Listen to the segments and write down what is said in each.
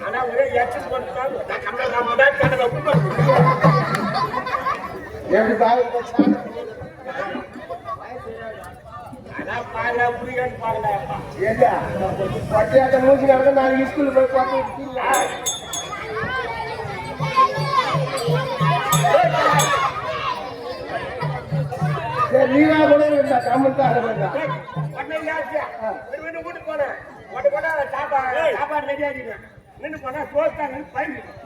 ஆனா ஒரே பட்டியாட்ட மூச்சு நடந்த நாளைக்கு ஸ்கூல் போய் பார்த்து நீரா கூட இருந்தா கம்மத்தான் கூட்டு போனேன் சாப்பாடு ரெடி ஆகிடுவேன் நின்று போனா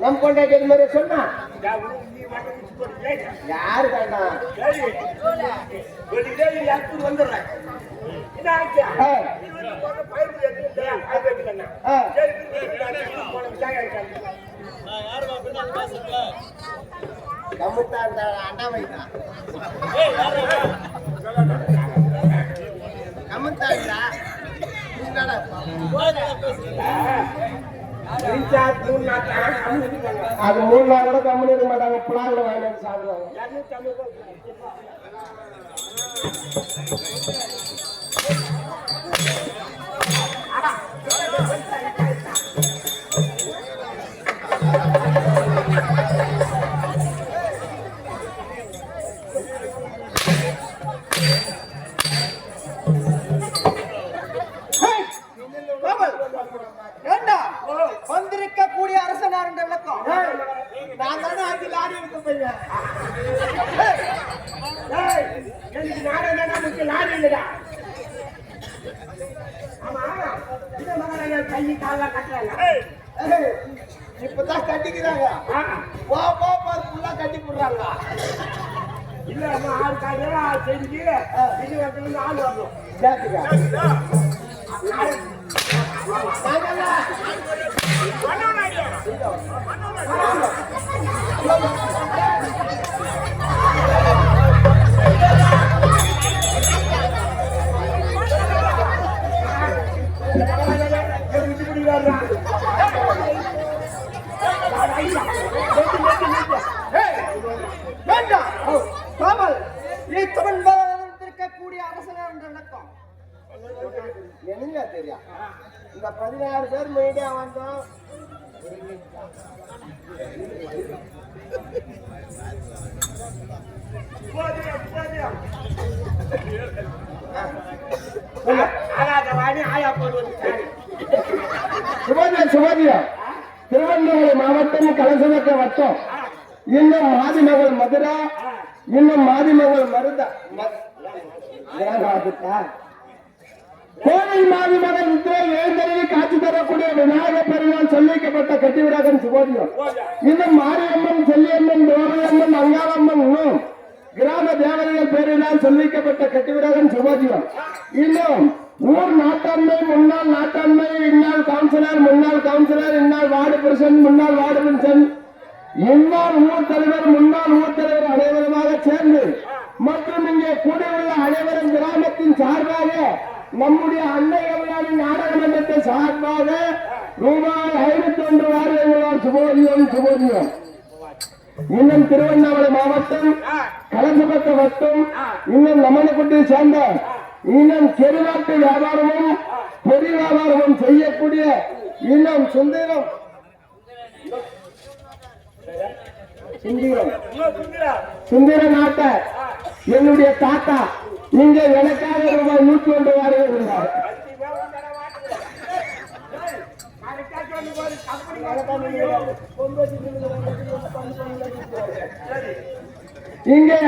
நம் கொண்டாடி மாதிரி சொன்னா யாரு வேண்டாம் வந்துடுறேன் கம்முத்தா இருந்தா அண்ணா வைத்தான் கம்முத்தா இருந்தா அது 3 நாள் கூட கம்மி இருக்க மாட்டாங்க புலாங்க வாங்கி சாப்பிடுவாங்க வந்திருக்கக்கூடிய அரசனார் என்ற விளக்கம் நான் தானே ஆட்சி லாரி எடுக்க போயிருக்கேன் லாரி இல்லடா கை கால கட்டுறாங்க இப்பதான் கட்டிக்கிறாங்க ஃபுல்லா கட்டி போடுறாங்க இல்ல ஆள் காய்ச்சா செஞ்சு இது வந்து ஆள் வரணும் சேர்த்துக்க இருக்கக்கூடிய அரசனார் என்ற விளக்கம் என்னங்க தெரியும் இந்த 16 பேர் மீடியா வந்தோம் சுபதியம் திருவண்ணாமலை மாவட்டம் கலசவக்க வட்டம் இன்னும் மாதிமகள் மதுரா இன்னும் மாதிமகள் மருதா கோவில் மாதிமகள் எழுந்தறிவு காட்சி தரக்கூடிய விநாயக பெருமாள் சொல்லிக்கப்பட்ட கட்டிவிடாகன் சுபோதியம் இன்னும் மாரியம்மன் செல்லியம்மன் சொல்லிக்கப்பட்ட கட்டிவிரகன் சுபோதியம். இன்னும் ஊர் நாட்டாண்மை, முன்னாள் நாட்டாண்மை, இந்நாள் கவுன்சிலர், முன்னாள் கவுன்சிலர், இந்நாள் வார்டு பிரசிடன்ட், முன்னாள் வார்டு பிரசிடன்ட், இந்நாள் ஊர் தலைவர், முன்னாள் ஊர் தலைவர் அனைவருமாக சேர்ந்து மற்றும் இங்கே கூடியுள்ள அனைவரும் கிராமத்தின் சார்பாக நம்முடைய அன்னை தமிழ்நாடு நாடக மன்றத்தை சார்பாக ரூபாய் 501 வாரியங்களால் சுபோதியம் சுபோதியம். இன்னும் திருவண்ணாமலை மாவட்டம் கலசபக்க வட்டம் இன்னும் நமனக்குட்டியை சேர்ந்த இன்னும் செருவாட்டு வியாபாரமும் பொறி வியாபாரமும் செய்யக்கூடிய இன்னும் சுந்தரம் சுந்தர நாட்ட என்னுடைய தாத்தா நீங்க எனக்காக ரூபாய் 101 வாரியங்கள். இங்கே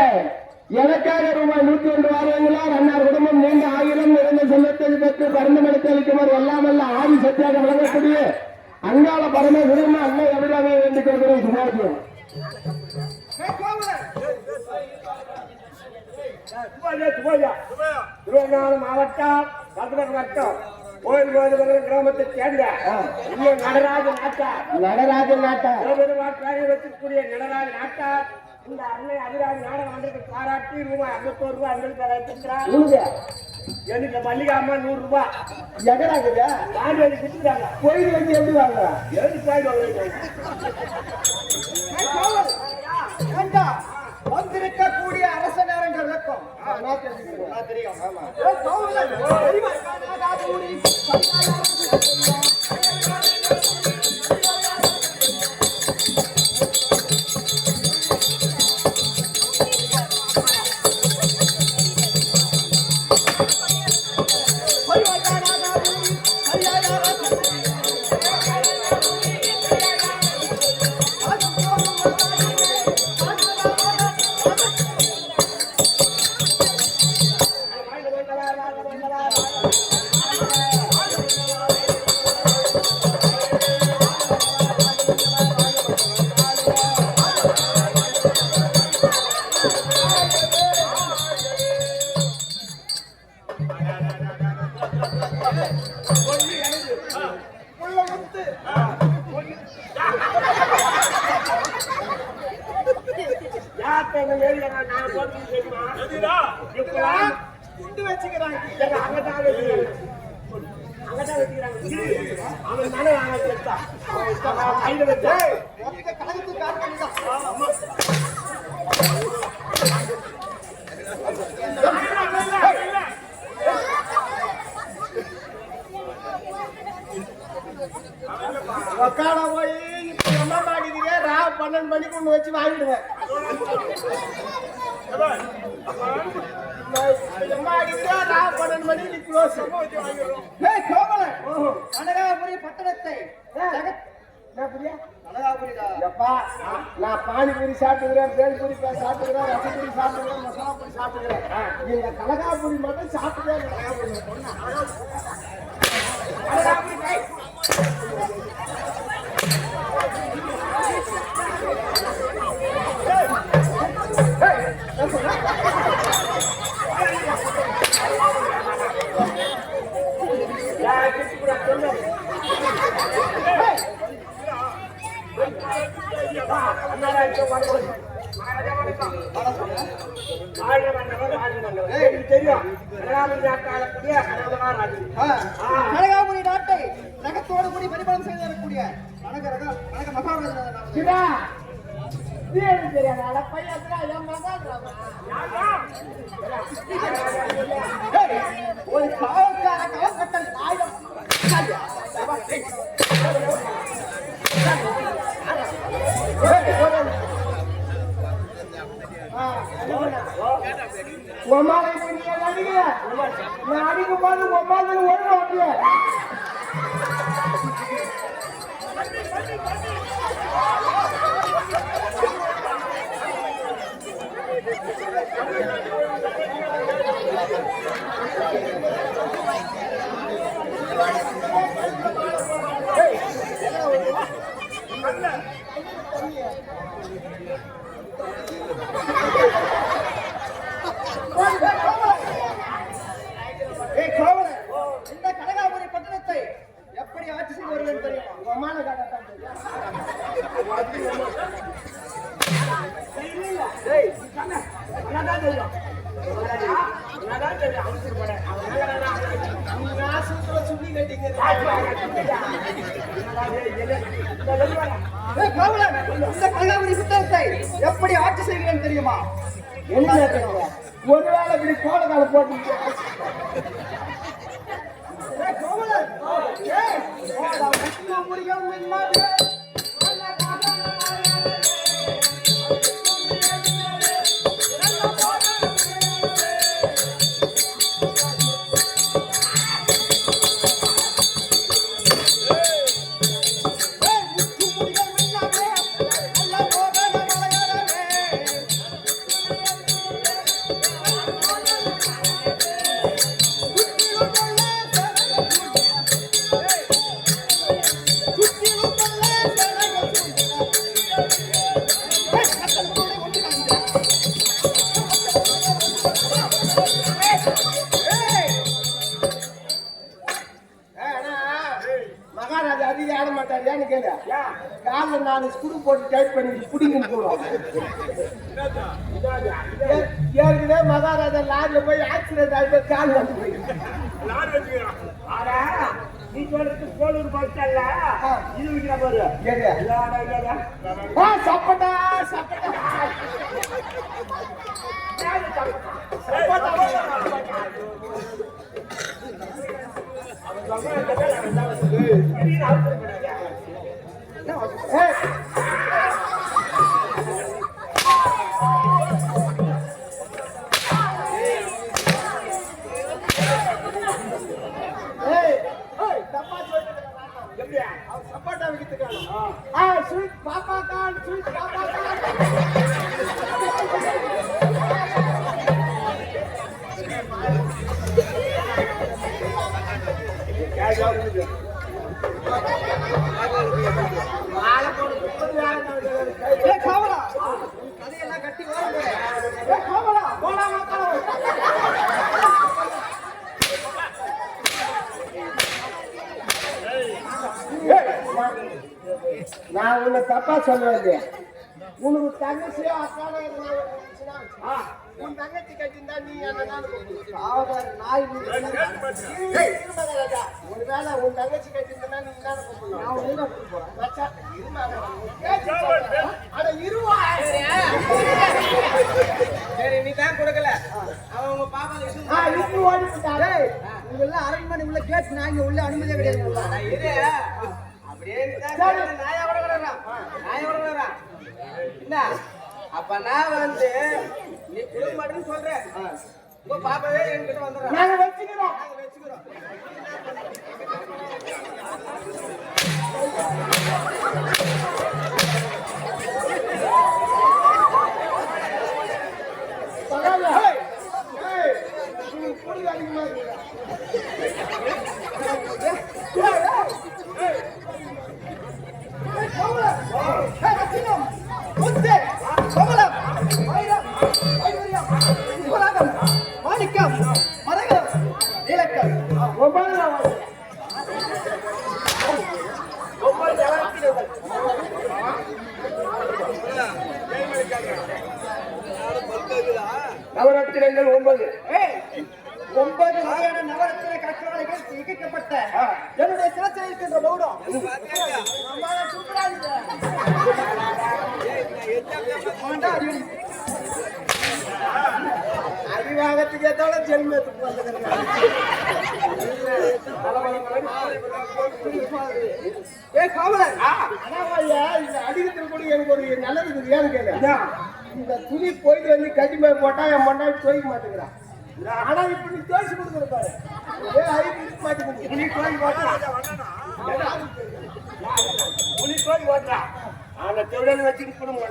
எனக்காக ரூபாய் 101 வாரியங்களால் அன்னார் குடும்பம் நீண்ட ஆயிரம் நிறைந்த செல்வத்தை பெற்று பரந்த மனத்தை அளிக்குமாறு எல்லாம் அல்ல ஆதி சத்தியாக வழங்கக்கூடிய அங்காள பரமேஸ்வரன் அன்னை அபிராமியை வேண்டிக் கொள்கிறோம். சுபாஜியம் திருவண்ணாமலை மாவட்டம் வட்டம் கோயில் கிராமத்தை சேர்ந்த நடராஜன் நாட்டார் வைக்கக்கூடிய நடராஜன் நாட்டார் இந்த அன்னை அபிராமி நாடக மன்றத்துக்கு பாராட்டி ரூபாய் 51 அன்பளிப்பாக எனக்கு மல்லிகா அம்மா 100 ரூபாய் எகடாக்குது ஆண்டு கொடுத்துருக்காங்க. கோயில் வச்சு எப்படி வாங்க வந்திருக்கக்கூடிய அரச நேரங்கள் விளக்கம் தெரியும். உக்கால போய் இப்ப என்ன மாட்டேங்கிறே 12 மணிக்கு ஒண்ணு வச்சு வாங்கிடுவேன். நான் பானிபூரி சாப்பிட்டுக்கிறேன், பேல்பூரி சாப்பிட்டுக்கிறேன், ரசப்பூரி சாப்பிட்டுக்கிறேன், மசாலா பூரி சாப்பிட்டுக்கிறேன். இந்த கலகாபூரி மட்டும் சாப்பிட்டுக்கிறேன். கனகாபுரி நாட்டை நகத்தோடு கூடி பரிபாலனம் செய்து வரக்கூடிய ஒரு காவல்கார கவர்கட்டல் ஆயுதம் அடிக்கும் போது ஒம்பாது ஒரு What? தெரியும் சுண்ணி கட்டிங்க எப்படி ஆட்சி செய்கிறேன் தெரியுமா? என்ன ஒருவேளை இப்படி கோலகால போட்டு மகாராஜா அதிக ஆட மாட்டார். ஏன்னு கேளு, காலில் 4 ஸ்க்ரூ போட்டு டைட் பண்ணி புடிங்கன்னு போடுவாங்க. ஏற்கனவே மகாராஜா லாரில போய் ஆக்சிடென்ட் ஆகி கால் வந்து போய் நீ சொல்றது கோளூர் பஸ்டல்ல இது விக்கிற பாரு. சப்பட்டா சப்பட்டா சப்பாட்டா விக்கிறதுக்கான ஸ்வீட் பாப்பா கான் ஸ்வீட் பாப்பா கான் கதையெல்லாம் கட்டி நான் உன்னை தப்பா சொல்லுவேன். உனக்கு தங்கச்சியோ அக்கானோ உன் தங்கச்சி கட்டிருந்தா நீ என்ன நாய் ஒருவேளை உன் தங்கச்சி கட்டிருந்தா நீ என்ன சரி நீ தான் கொடுக்கல அவங்க பாப்பா ஓடி போட்டாரு. உங்க அரண்மனை உள்ள கேட்டு நான் இங்க உள்ள அனுமதியே கிடையாது. அப்ப நான் வந்து நீ கொடுக்க மாட்டேன்னு சொல்றேன். உங்க பாப்பாவே என்கிட்ட வந்துடுறேன். நாங்க வச்சுக்கிறோம். நவராத்திரங்கள் 9 நவராத்திர கட்டளைகள் இயக்கப்பட்ட என்னுடைய சிறச்சில் இருக்கின்ற மௌனம் அடிவாகத்துக்கு ஏத்தால ஜென்மத்துக்கு அடிக்கிறதுக்கு கூட எனக்கு ஒரு நல்லது ஏன்னு கேட்க இந்த துணி போயிட்டு வந்து கட்டிமே போட்டா என் மண்டாடி தோய்க்க மாட்டேங்கிறான். ஆனா இப்ப நீ தோய்ச்சி கொடுக்குற பாரு மாட்டேங்குது. துணி தோய் ஓட்டுறா ஆனா தொழில் வச்சுட்டு கொடுங்க.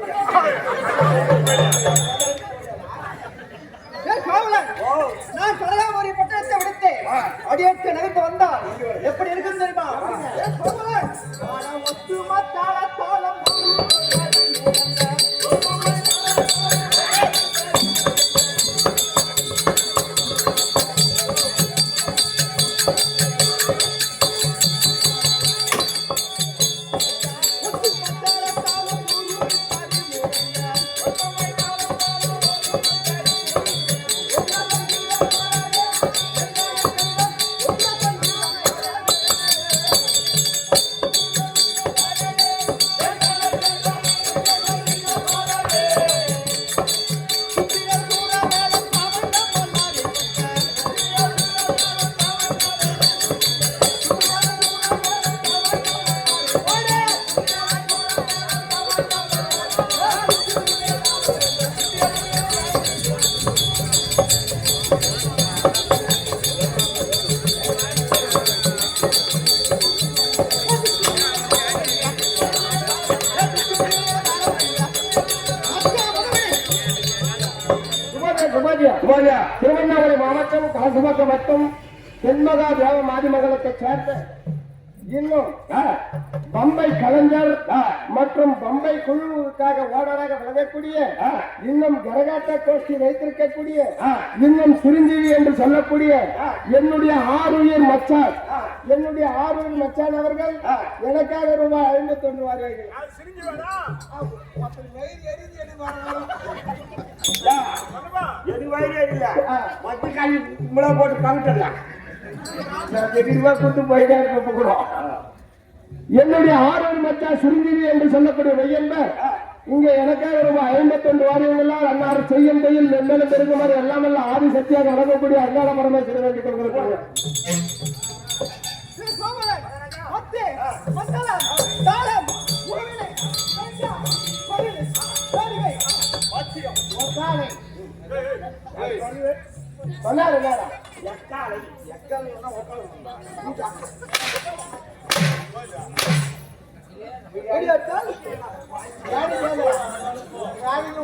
நான் கலையாமரி பட்டணத்தை விடுத்தேன். அடியேற்க நகர்ந்து வந்தால் எப்படி இருக்குன்னு தெரியுமா? திருவண்ணாமலை மாவட்டம் காசுமக்க வட்டம் தென்மகா தேவ மாதிமங்கலத்தை சேர்ந்த இன்னும் பம்பை கலைஞர் மற்றும் பம்பை குழுவுக்காக ஓடராக விளங்கக்கூடிய இன்னும் கரகாட்ட கோஷ்டி வைத்திருக்கக்கூடிய இன்னும் சிறுஞ்சீவி என்று சொல்லக்கூடிய என்னுடைய ஆறுயிர் மச்சான் அவர்கள் எனக்காக ரூபாய் 51 வாரிகள் போட்டு பங்கிடலாம் கூட்டு போயிட்டே இருக்க. என்னுடைய ஆறுயிர் மச்சான் சிறுஞ்சீவி என்று சொல்லக்கூடிய வையன்பர் இங்க எனக்காக ரூபாய் 51 வாரியங்களால் அன்னார் செய்யும் தையில் நெல்லும் பெருகுமாறு எல்லாம் எல்லாம் ஆதி சக்தியாக வழங்கக்கூடிய அங்காள பரமேஸ்வரர் வேண்டிக் கொண்டிருக்கிறார்கள்.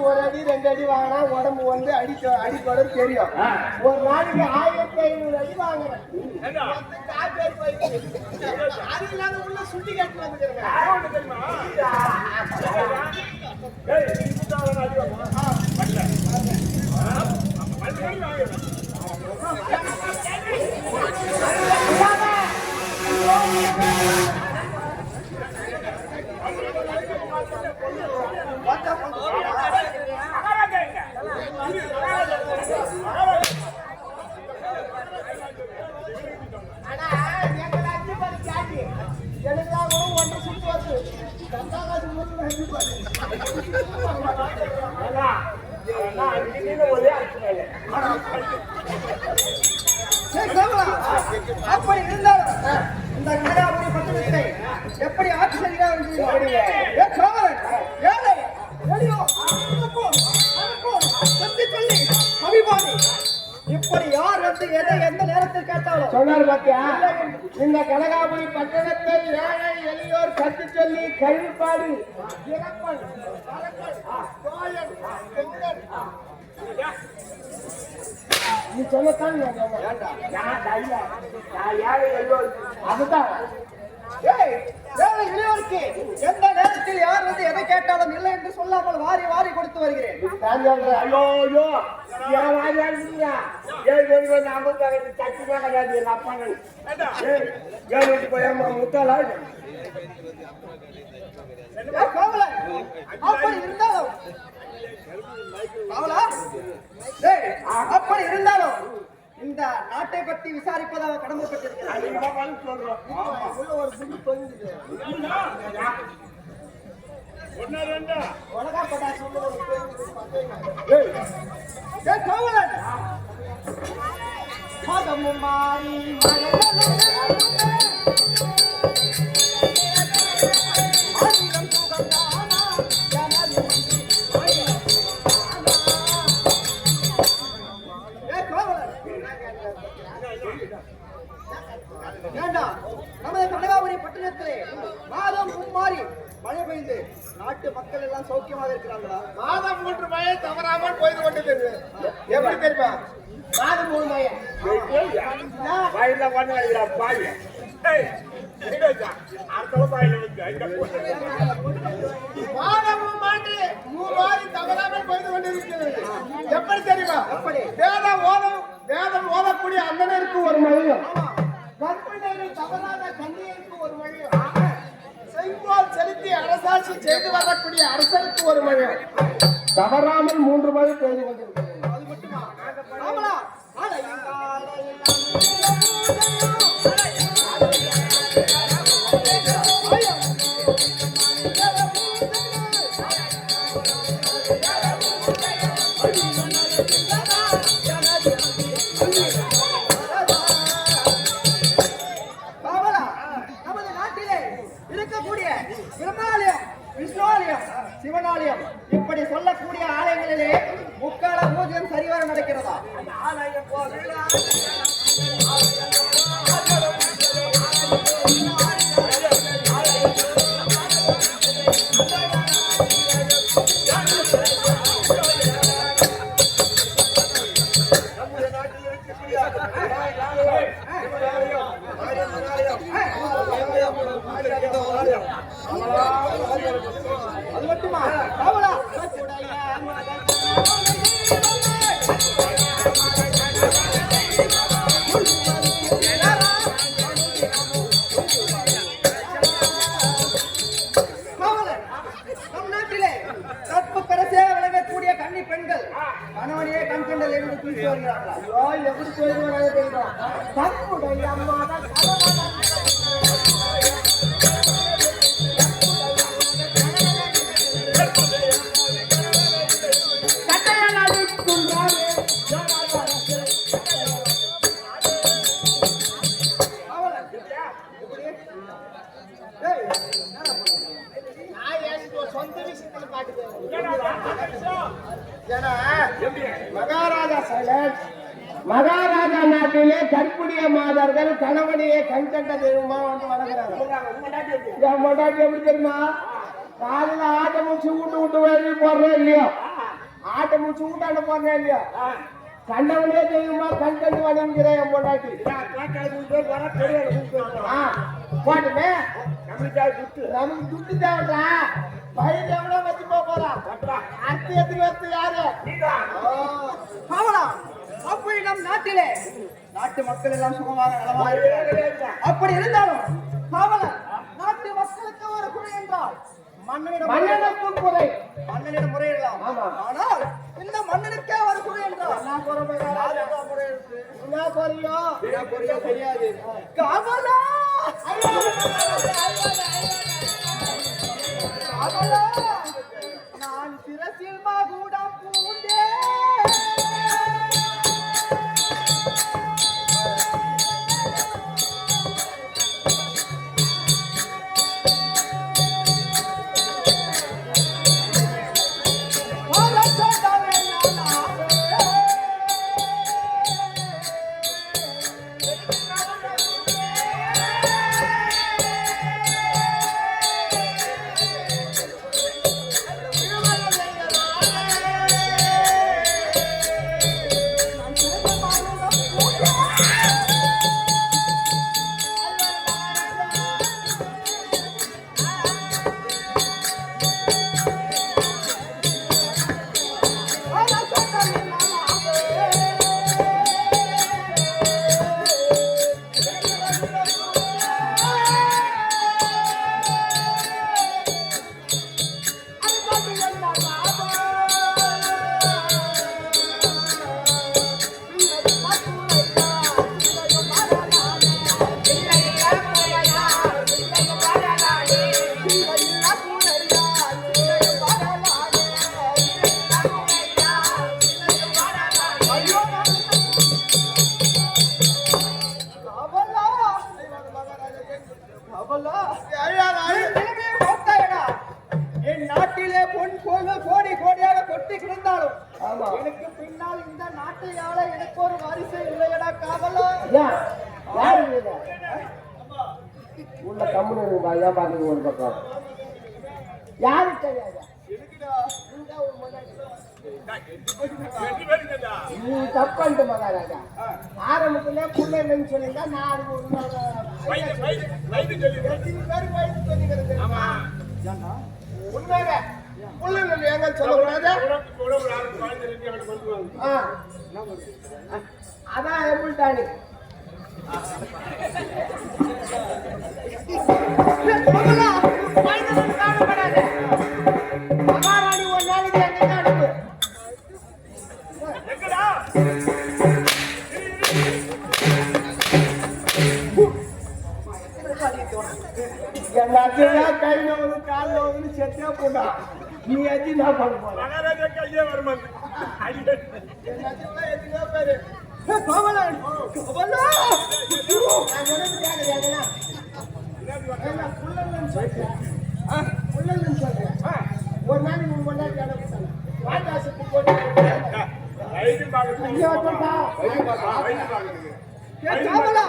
ஒரு அடி 2 அடி வாங்கினா உடம்பு வந்து அடிக்கொட தெரியும். ஒரு நாளைக்கு 1500 அடி வாங்குறேன். சுட்டி காட்டு அப்படி இருந்தாலும் இந்த கடாபுரி பட்டணத்தை எப்படி ஆட்சி செய்கிறார் இப்படி யார் வந்து எதை எந்த நேரத்தில் கேட்டாலும் சொன்னார் பாத்தியா. இந்த கனகாபுரி பட்டணத்தை ஏழை எளியோர் கத்து சொல்லி கழிப்பாடு நீ சொல்லத்தான் அதுதான் இளையோருக்கு எந்த நேரத்தில் யார் வந்து எதை கேட்டாலும் இல்லை என்று சொல்லாமல் வாரி வாரி கொடுத்து வருகிறேன். அப்படி இருந்தாலும் இந்த நாட்டை பற்றி விசாரிப்பதாக கடமைப்பட்டிருக்கிறார். நமது கனகாபுரி பட்டணத்திலே மாதம் மும்மாறி மழை பெய்து நாட்டு மக்கள் எல்லாம் சௌக்கியமாக இருக்கிறாங்களா? மாதம் 3 மழை தவறாமல் போய்து கொண்டிருக்கிறது. எப்படி தெரியுமா? மாதம் 3 மழை தவறாமல் போய்து கொண்டிருக்கிறது. எப்படி தெரியுமா? வேதம் ஓதக்கூடிய அந்தனருக்கு ஒரு மழையும், கற்பிணர்கள் தவறான கண்ணியருக்கு ஒரு மழையும், செங்கோல் செலுத்தி அரசாட்சி செய்து வரக்கூடிய அரசருக்கு ஒரு மழை, தவறாமல் 3 மழை பெய்து கொண்டிருக்கிறது. அது மட்டுமா? சிவனாலயம் இப்படி சொல்லக்கூடிய ஆலயங்களிலே முக்கால பூஜ்யம் சரிவர நடக்கிறதா? காவலர், நம் நாட்டிலே கற்பு கரசே விளங்கக்கூடிய கன்னி பெண்கள் கணவனையே கண்கண்டல் என்று தூக்கி வருகிறார்களா? ஐயோ எப்படி சொல்லுவாங்க தெரியுமா தன்னுடைய அம்மாதான் காவலர், ஏய், நான் ஏன் சொந்த விஷயத்துல காட்டுவேன் ஏன்னா மகாராஜா சைலண்ட் மகாராஜா நாட்டிலே கற்புடைய மாதர்கள் கணவனையே கண்கண்ட தெய்வமா வந்து வணங்குறாங்க. என் பொண்டாட்டி எப்படி தெரியுமா காலையில ஆட்டை முடிச்சு விட்டு வெளியே போடுறேன் இல்லையோ ஆட்டை முடிச்சு விட்டாண்ட போடுறேன் இல்லையோ கண்டவனே தெய்வமா கண்கண்டு வணங்குகிறேன் என் பொண்டாட்டி. போட்டுமே நமக்கு துட்டு தேவைடா பயிர் எவ்வளோ வச்சு போறான் அடுத்து எத்தனை வருஷம் யாரு காவலா, அப்படி நம் நாட்டிலே நாட்டு மக்கள் எல்லாம் சுகமாக நலமாக இருக்கிறார்கள். அப்படி இருந்தாலும் காவலர், நாட்டு மக்களுக்கு ஒரு குறை என்றால் மன்னனிடம் மன்னனுக்கும் குறை மன்னனிடம் முறையிடலாம். ஆமா. ஆனால் இந்த மன்னனுக்கே ஒரு குறை என்றால் என்ன குறை இருக்கு என்ன குறையோ தெரியாது. காவலா, காவலா, நான் சிரசில் மகுடம் பூண்டேன். என் நாட்டிலே பொன் கோள்கள் கோடி கோடியாக கொட்டி கிடந்தாலும் எனக்கு பின்னால் இந்த நாட்டை ஆள எனக்கு ஒரு வாரிசு இல்லையடா காவலா. யாரு உள்ள கம்முன்னு ஏன் பாக்குறீங்க ஒரு பக்கம் யாரு தெரியாது நீ தப்பன்ட்டு மகாராஜா ஆரம்பத்துல புள்ளன்னு சொல்லிருந்தா நான் அதுக்கு உண்மையாக புள்ளன்னு எங்க சொல்லக்கூடாது. அதான் எப்படி டானிக் மகாராணி ஒரு நாளைக்கு எங்க அனுப்பு எல்லாத்தையும் கையில வந்து காலில் வந்து செத்தே போட்டா நீ எத்தி நான் பண்ண போற எல்லாத்தையும் எத்தனையோ பேரு காவலன், காவலா, நான் சொன்னது கேட்கலையா புள்ளன்னு சொல்றேன் புள்ளன்னு சொல்றேன் ஒரு நாளைக்கு உங்க கொண்டாடி அனுப்பிட்டாங்க வாட்டாசத்துக்கு போட்டு இங்கே வச்சுட்டா காவலா,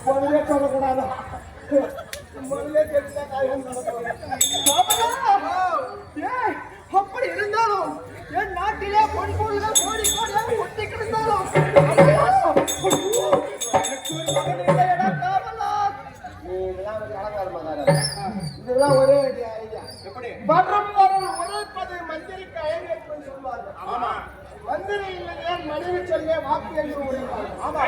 பொருளே சொல்லக்கூடாது பொருளே தெரிஞ்சா காயம் ஏய், அப்படி இருந்தாலும் என் நாட்டிலே பொன் பொருள்கள் கோடி கோடியாக கொட்டி கிடந்தாலும் இதெல்லாம் ஒரே ஐடியா எப்படி வரும் வரும் ஒரே மந்திரி இல்லைங்க மனைவி சொல்ல வாக்கு என்று உரைப்பாங்க. ஆமா,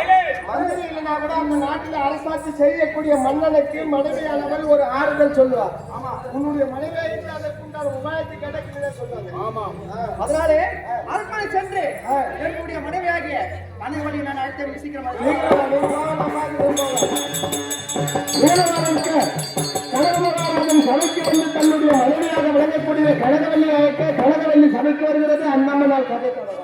மந்திரி இல்லைன்னா கூட அந்த நாட்டில் அரசாட்சி செய்யக்கூடிய மன்னனுக்கு மனைவியானவர் ஒரு ஆறுதல் சொல்லுவார். ஆமா, உன்னுடைய மனைவியை அதற்கு உண்டான உபாயத்தை கிடைக்குதுன்னு சொல்லுவாங்க. ஆமா, அதனாலே அரண்மனை சென்று என்னுடைய மனைவியாகிய மனைவழி நான் அழைத்து சீக்கிரமாக கனகமகாராஜன் சபைக்கு வந்து தன்னுடைய மனைவியாக விளங்கக்கூடிய கனகவல்லி அழைக்க கனகவல்லி சபைக்கு வருகிறது. அண்ணாமனால் கதை தொடரும்.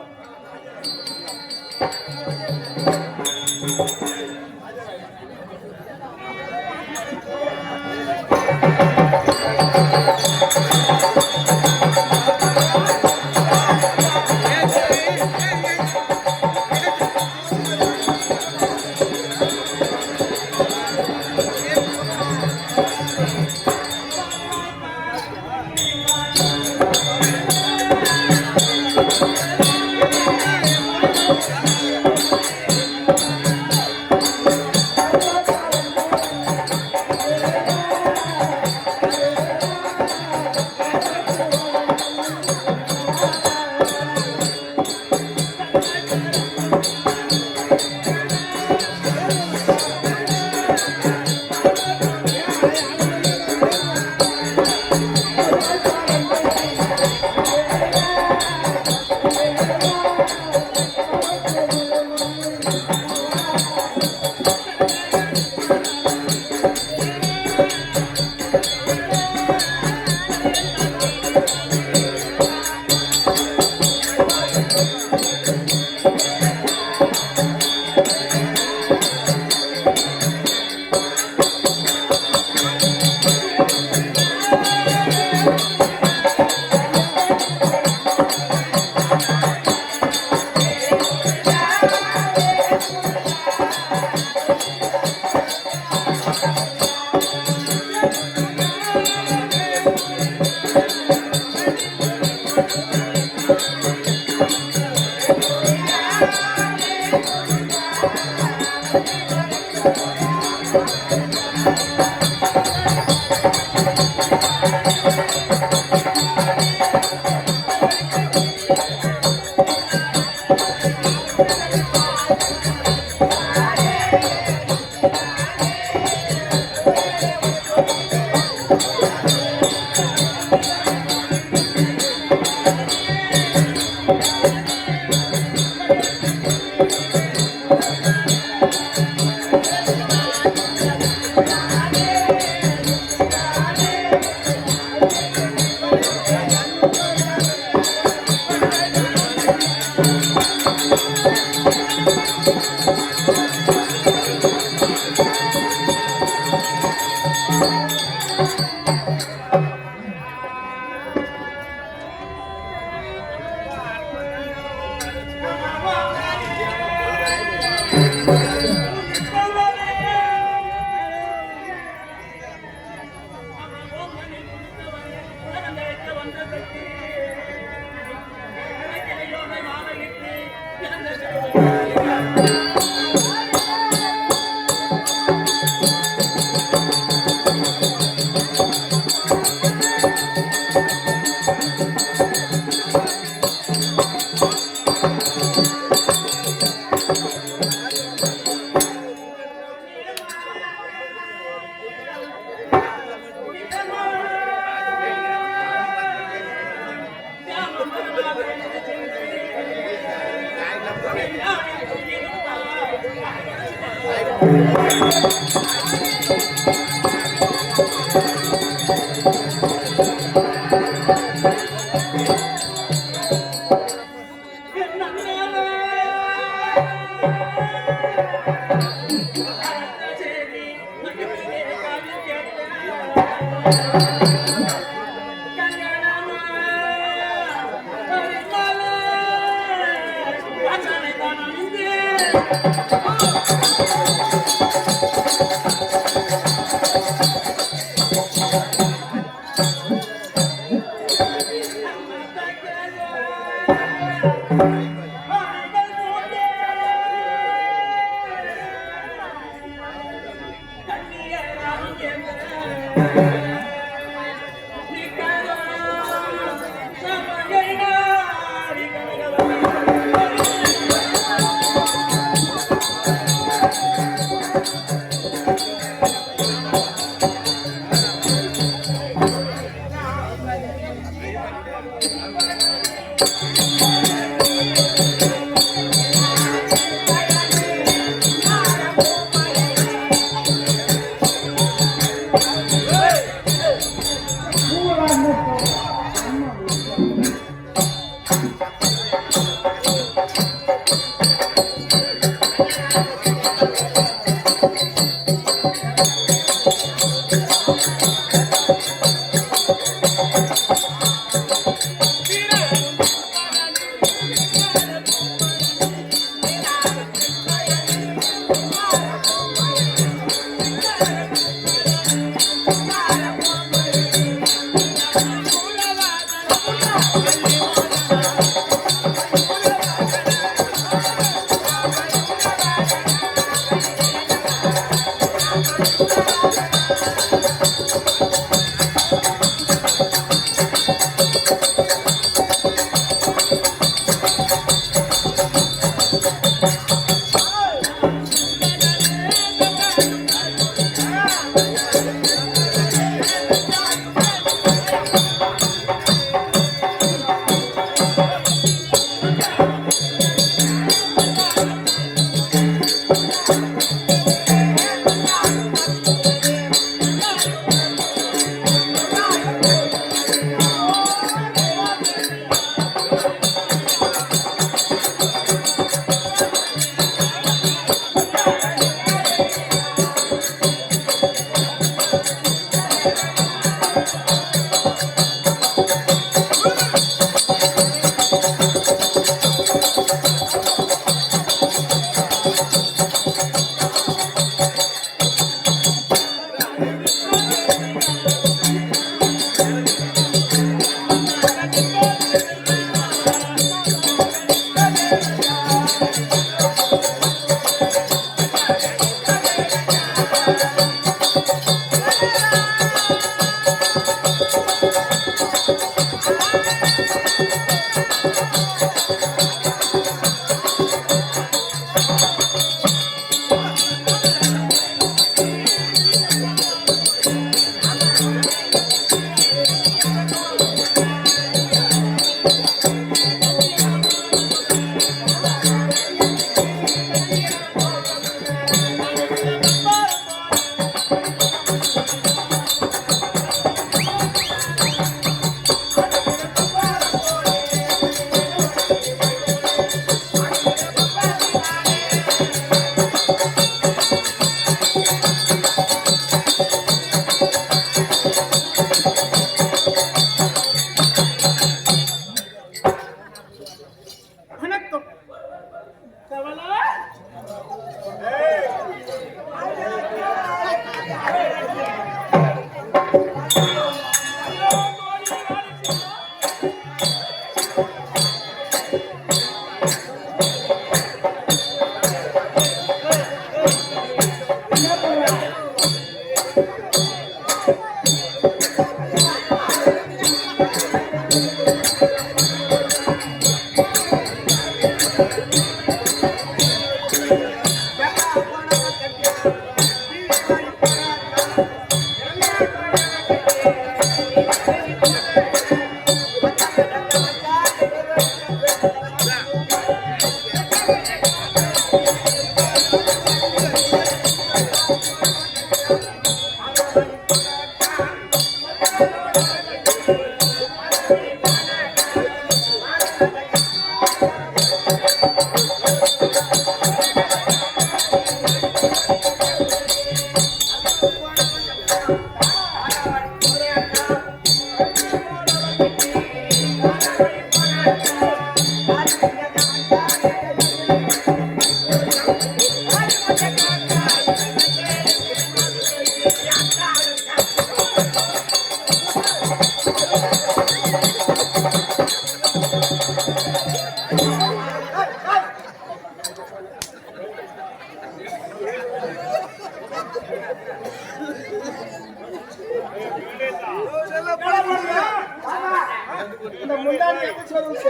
இந்த முன்னாடி எப்படி சொல்லுங்க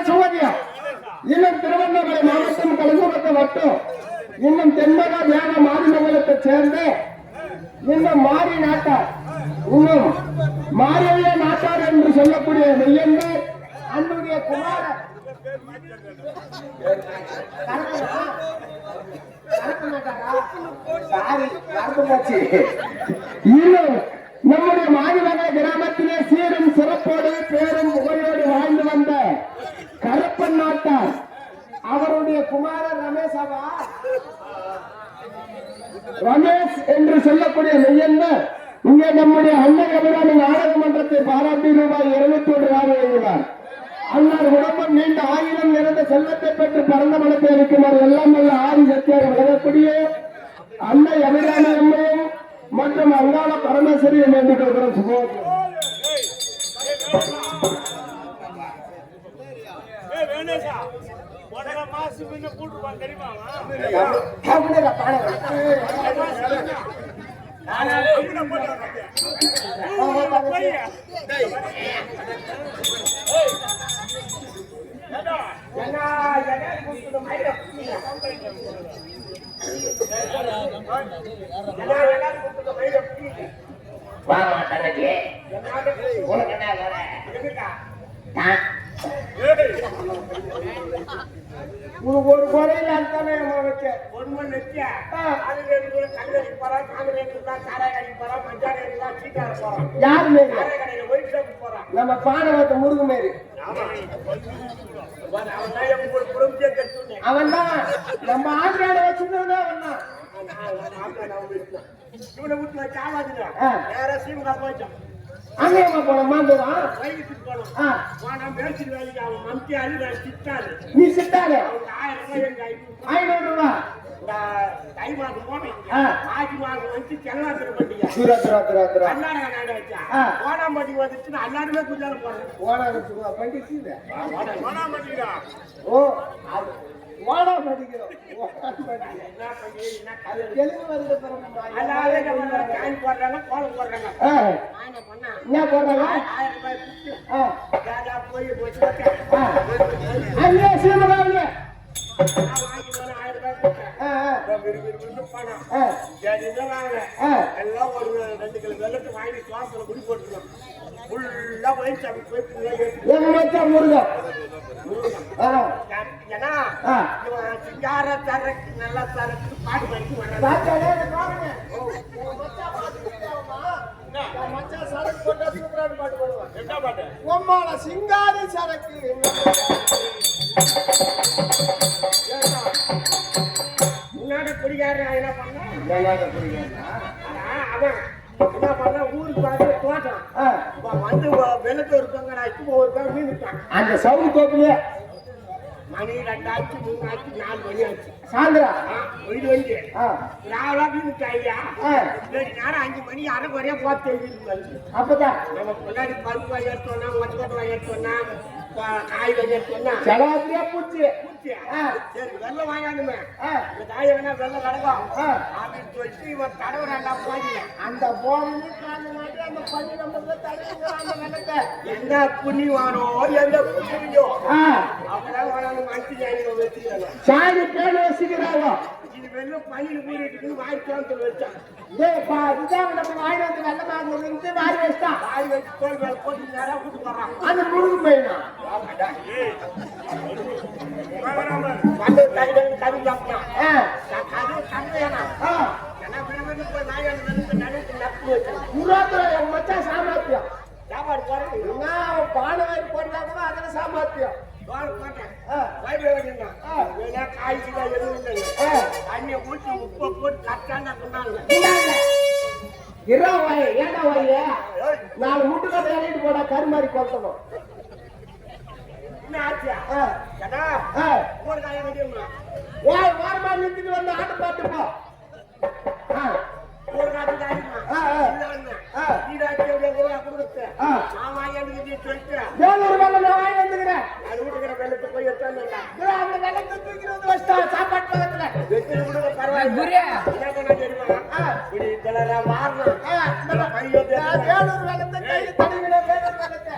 சுவாதியா இன்னும் திருவண்ணாமலை மாவட்டம் கலசூரத்தை வட்டம் இன்னும் தென்மகா தியாக மாரிமங்கலத்தை சேர்ந்த இந்த மாரி நாட்டார் இன்னும் மாரியவே நாட்டார் என்று சொல்லக்கூடிய மெய்யன்பர் அன்புடைய குமாரர் இன்னும் நம்முடைய மாநில கிராமத்திலே சீரும் சிறப்போடு பேரும் புகழோடு வாழ்ந்து வந்த கருப்பன் நாட்டார் அவருடைய குமாரர் ரமேஷ் என்று சொல்லக்கூடிய மெய்யன்பர் இங்கே நம்முடைய அண்ணன் கபிராமி நாடக மன்றத்தை பாராட்டி ரூபாய் 201 எழுதினார். அன்னார் உடம்பம் நீண்ட ஆயிரம் நிறைந்த செல்வத்தை பெற்று பரந்த மனத்தை இருக்குமாறு எல்லாம் நல்ல ஆதி சத்தியாக விளங்கக்கூடிய அன்னை அபிராமி அம்மையும் மற்றும் அங்காள பரமேஸ்வரியும் என்று கொள்கிறோம். சுபோதம் ஒரு குறையில அந்தானே வச்ச ஒன்று வச்ச அதுல இருந்து கல்லடி போறான் காங்கிரஸ் சாராயடி போறான் மஞ்சாடி சீட்டாரு போறான் யாருமே கடையில ஒயிட் ஷாப் போறான் நம்ம பானவத்தை முருகு மாரி அவன் தான் நம்ம ஆந்திரால வச்சிருந்தா அவன் தான் இவனை வீட்டுல சாவாதுங்க வேற சீமுகா போயிட்டான் அங்கே போன மாந்தோம் வயிற்றுக்கு போனோம் போனா மேற்கிட்டு வேலைக்கு அவன் மம்தி அழுத சிட்டாரு நீ சிட்டாரு அவங்க 1000 ரூபாய் 500 ரூபாய் தை மாதம் போனேன் ஆட்சி மாதம் வந்து செலவாத்திர பண்டிகை அல்லாட நாடு வச்சா ஓனாம்பட்டி வந்துச்சுன்னா எல்லாருமே குஞ்சால போறேன் ஓனாம்பட்டிடா ஓ வாடா படிக்கிறோம் போடுறாங்க கோலம் போடுறாங்க என்ன போடுறாங்க 1000 ரூபாய் போய் அங்கே சீமகாவில வாங்கி போன 1000 ரூபாய் எல்லாம் ஒரு 2 கிலோ வெள்ளத்தை வாங்கி சுவாசத்துல குடி போட்டுருவோம் ஃபுல்லா போயிடுச்சு அப்படி போயிட்டு முருகன் ஏன்னா சிங்கார சரக்கு நல்லா சரக்கு பாட்டு படிச்சு வர்றாங்க சிங்கார சரக்கு முன்னாடி குடிகாரன் என்ன பண்ண அவன் என்ன பண்ண ஊருக்கு பார்த்து தோட்டம் வந்து வெள்ளத்தை இருப்பாங்க நான் இப்போ ஒருத்தர் மீன் அந்த சவுண்ட் தோப்புலயே மணி 2 ஆச்சு 3 ஆச்சு 4 மணி ஆச்சு சாயந்தரா இது வந்து ராவலா மீன் ஐயா நேரம் 5 மணி அரை குறையா போட்டு அப்பதான் நம்ம முன்னாடி பருப்பு வாங்கி எடுத்தோம்னா மொச்சக்கொட்டை வாங்கி எடுத்தோம்னா காய் வாங்கி எடுத்தோம்னா செலவாத்தியா பூச்சி சரி வெள்ளம் வாங்கானுமே இந்த காய் வேணா வெள்ளம் கிடக்கும் அப்படின்னு சொல்லிட்டு இவன் தடவுறாண்டா போகல அந்த போனே காரணம் மாட்டி அந்த பள்ளி நம்ம தடவுறாங்க வெள்ளத்தை என்ன புண்ணியவானோ எந்த புண்ணியோ அப்பதான் வேணாலும் மனுஷன் ஜாயினோ வச்சுக்கிறாங்க சாணி பேர் வச்சுக்கிறாங்க இது வெள்ளம் பையில கூறிட்டு வாய் தோட்டத்தில் வச்சான் இதுதான் நம்ம வாய் வந்து வெள்ளமாக வாய் வச்சுட்டான் வாய் வச்சு தோல் மேல போட்டு நேரா கூட்டு போறான் அந்த முருகு பையனா வந்து தகுதி கவி சாப்பிட்டான் அது தந்தையானா மச்சான் சாமர்த்தியம் சாப்பாடு போறேன் பானை வாங்கி போட்டா கூட அதில் சாமர்த்தியம் காய்ச்சி எதுவும் இல்லை தண்ணியை ஊற்றி உப்பை போட்டு கட்டாண்டா கொண்டாங்க ஏண்டா வாய 4 முட்டுக்கட்டை இறங்கிட்டு போடா கருமாறி கொத்தணும் என்ன ஆச்சியா ஒரு காய வேண்டியம்மா வாரமா நிறுத்திட்டு வந்து ஆட்டு பாட்டுப்பா ஒரு காட்டு காய்மா கொடுத்து நான் வாங்கி சொல்லிட்டு நான் வாங்கி வந்துக்கிறேன் அது வீட்டுக்கிற வெள்ளத்தை போய் எடுத்தாங்க அந்த வெள்ளத்தை தூக்கிட்டு வந்து வச்சா சாப்பாட்டு பக்கத்துல வெற்றி கூட பரவாயில்ல என்ன பண்ண தெரியுமா இப்படி இதெல்லாம் மாறணும் வேலூர் வெள்ளத்தை கையில் தடுவிட வேலூர் வெள்ளத்தை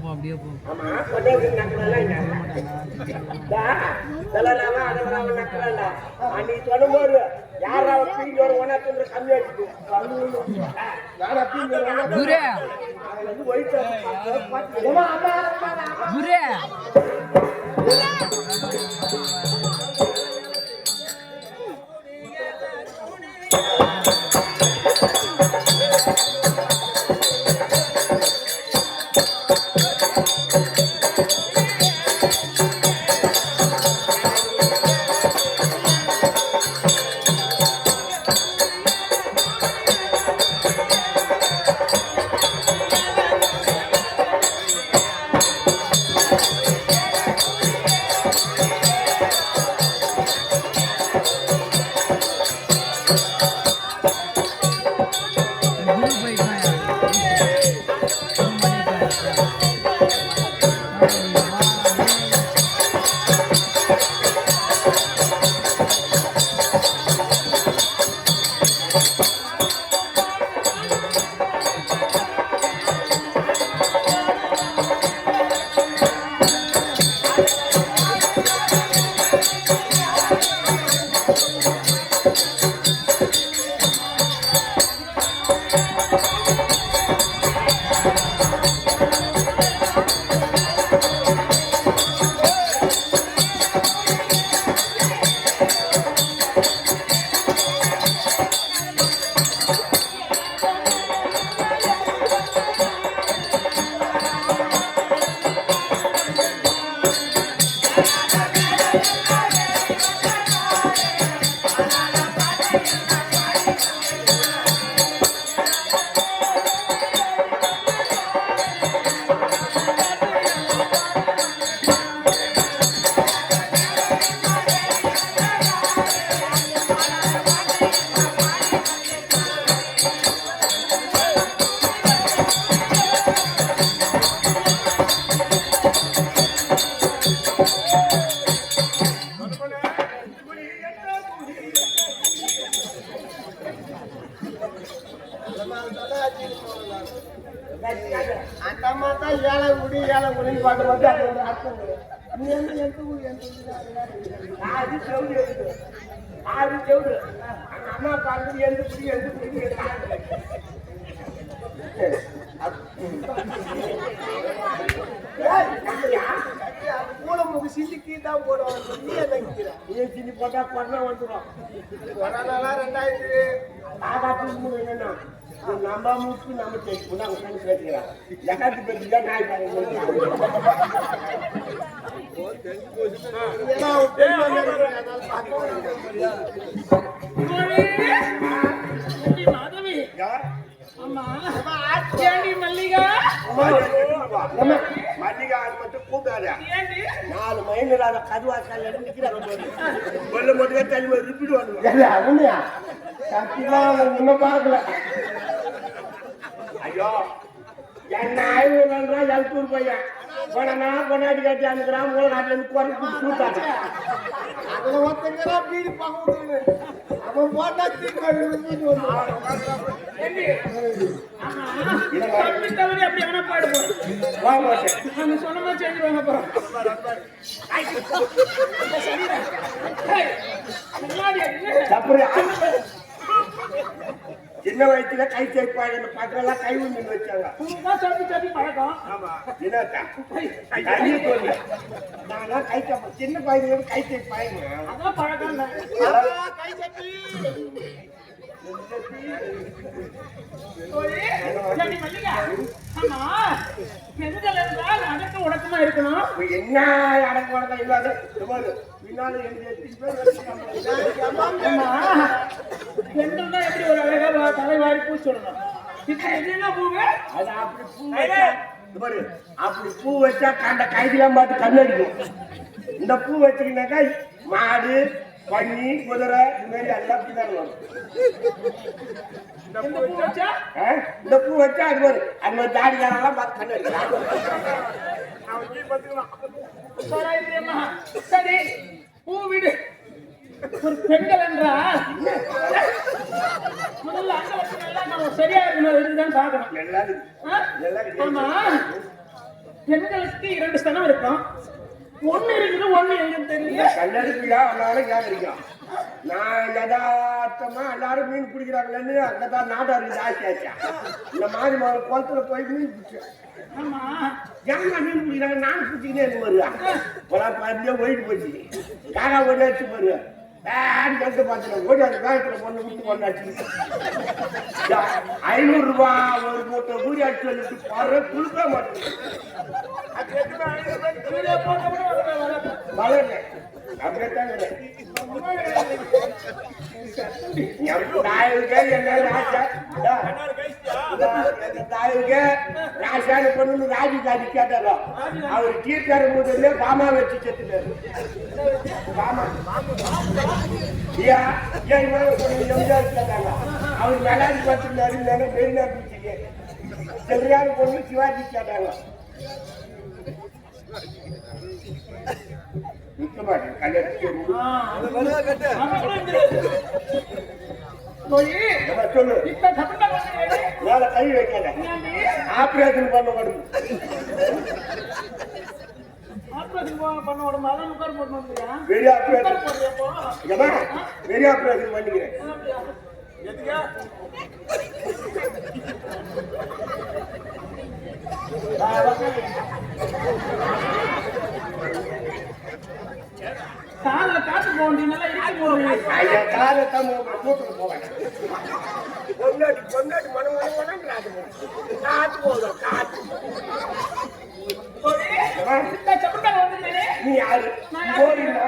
அப்படியே போ ஆமா கொண்டாந்து நக்கலா இல்ல அதெல்லாம் நக்கலா அன்னைக்கு சொல்லும்போது யார யாரா பீங்க ஒரு ஒண்ணா தூண்டு கம்மியாச்சு யாரா பீங்க ஒரு ஒண்ணா குரு அது வந்து ஒயிட் பாத்து குரு குரு போயிட்டான் அந்த அம்மா தான் ஏழங்குடின்னு பாட்டு வந்து அது ஒரு அர்த்தம் நீ எந்த ஊர் ஆறு செவுடு அந்த அம்மா பாட்டு எந்த குடி மூலமுக்கு சில்லிக்கு தான் போடுவாங்க நீ என்ன சில்லி போட்டா பண்ண வந்துடும் கொரோனா 2000 ஆகாத்துக்கு என்னன்னா நம்ம மூக்கு நம்ம தேய்ப்பு நாங்கள் ஃப்ரெண்ட்ஸ் பேசுகிறோம் எக்காத்து பேசுகிறா நாய் மல்லிகா அது மட்டும் கூப்பிடாத 4 மைல் கதுவாசால நிற்கிறாங்க கொல்ல மட்டும் தள்ளி ரிப்பீட் வந்து சத்தியமா இன்னும் பார்க்கல ஐயோ என்ன ஆய்வுன்றா எழுத்தூர் பையன் போனா கொண்டாடி கட்டி அந்த கிராம நாட்டுல இருந்து குறைச்சு கூட்டாங்க அதுல ஒருத்தங்க வீடு பார்க்க அவன் போட்டா வீட்டு சின்ன வயசுல கை தேய்ப்பாங்க பக்கெல்லாம் கை உண்டு வச்சாங்க நான் கை தேப்ப சின்ன பையன் கை தேய்ப்பாங்க உடக்கமா இருக்கணும் என்ன அடக்க உடக்கம் இல்லாத பெண்கள் தான் எப்படி ஒரு அழகா தலைவாரி பூ சொல்லணும் இப்ப என்ன பூவு அது அப்படி பூ வச்சா கண்ட கைதிலாம் பார்த்து கண்ணடிக்கும் இந்த பூ வச்சீங்கன்னாக்கா மாடு பன்னி குதிரை இந்த மாதிரி எல்லாத்தையும் தான் வரும் இந்த பூ வச்சா அது மாதிரி அது மாதிரி தாடிக்காரெல்லாம் பார்த்து கண்ணடிக்கும் சரி பூ வீடு ஒரு பெண்கள் என்றால் முதல்ல அந்த வருஷம் எல்லாம் நம்ம சரியா இருக்கணும் இதுதான் பார்க்கணும் ஆமா பெண்களுக்கு 2 ஸ்தானம் இருக்கும் ஒண்ணு இருக்குது ஒண்ணு எங்க தெரியல கண்ணடிப்பியா அதனால கேட்கறீங்க நான் யதார்த்தமா எல்லாரும் மீன் பிடிக்கிறாங்களேன்னு அங்கதான் நாடாருக்கு ஜாஸ்தி ஆச்சா. இந்த மாதிரி குளத்துல போய் மீன் பிடிச்சேன். ஆமா ஏன்னா மீன் பிடிக்கிறாங்க நானும் பிடிச்சிக்கினே இருக்கு வருவேன். இப்பெல்லாம் அப்படியே போயிட்டு போச்சு. காக்கா ஓடி அடிச்சு வருவேன். கண்டு பார்த்துட்டேன் ஓடி அந்த வேகத்துல பொண்ணு விட்டு கொண்டாச்சு. 500 ரூபாய் ஒரு மூட்டை கூடி அடிச்சு வந்துட்டு பாரு குளிக்க மாட்டேன். வளரல அப்படியே தாங்க ராசான பொண்ணு ராஜிகாரி கேட்டாரோ அவர் டீச்சர் முதல்ல பாமா வச்சு செத்துட்டாரு. பாமா எம்ஜிஆர் கேட்டாங்க அவர் விளையாடி பார்த்துருந்தாரு மெரினா பீச்சுக்கு. சரியான பொண்ணு சிவாஜி கேட்டாங்க. நிக்க மாட்டேன் கல்யாணத்துக்கு சொல்லு. மேல கை வைக்கல ஆபரேஷன் பண்ண உடம்பு வெறி ஆபரேஷன் வெறி ஆபரேஷன் பண்ணிக்கிறேன். காலைல காத்து போக வேண்டியதுனால இருக்கு போறீங்க. ஐயா காலத்தான் கூட்டு போவேன். பொண்டாட்டி பொண்டாட்டி மனம் காத்து போதும் காத்து. நீ யாரு போறீங்க?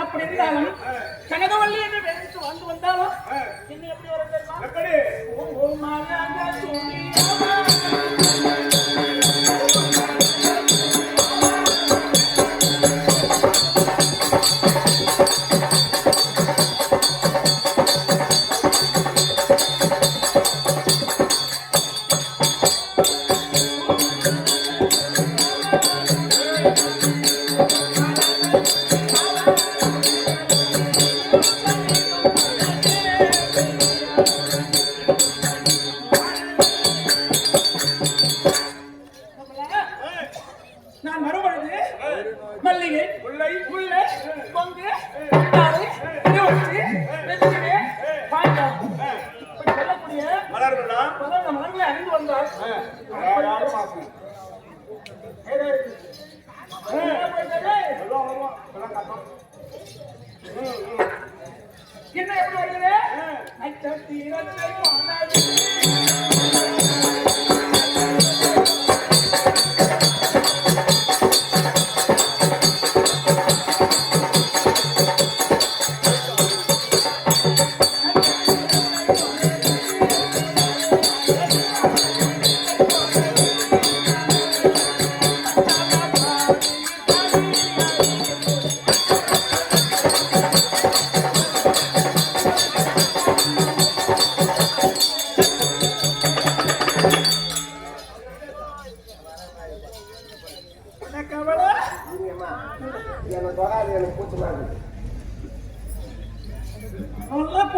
அப்படி இருந்தாலும் கனகவல்லி என்று வேலைக்கு வந்து வந்தாலும் இன்னும் எப்படி வர நான் மறுபொழுது மல்லிகை முல்லை முல்லை கொங்கு சொல்லக்கூடிய மலர்களை அறிந்து வந்தால் என்ன எப்படி வருகிறது?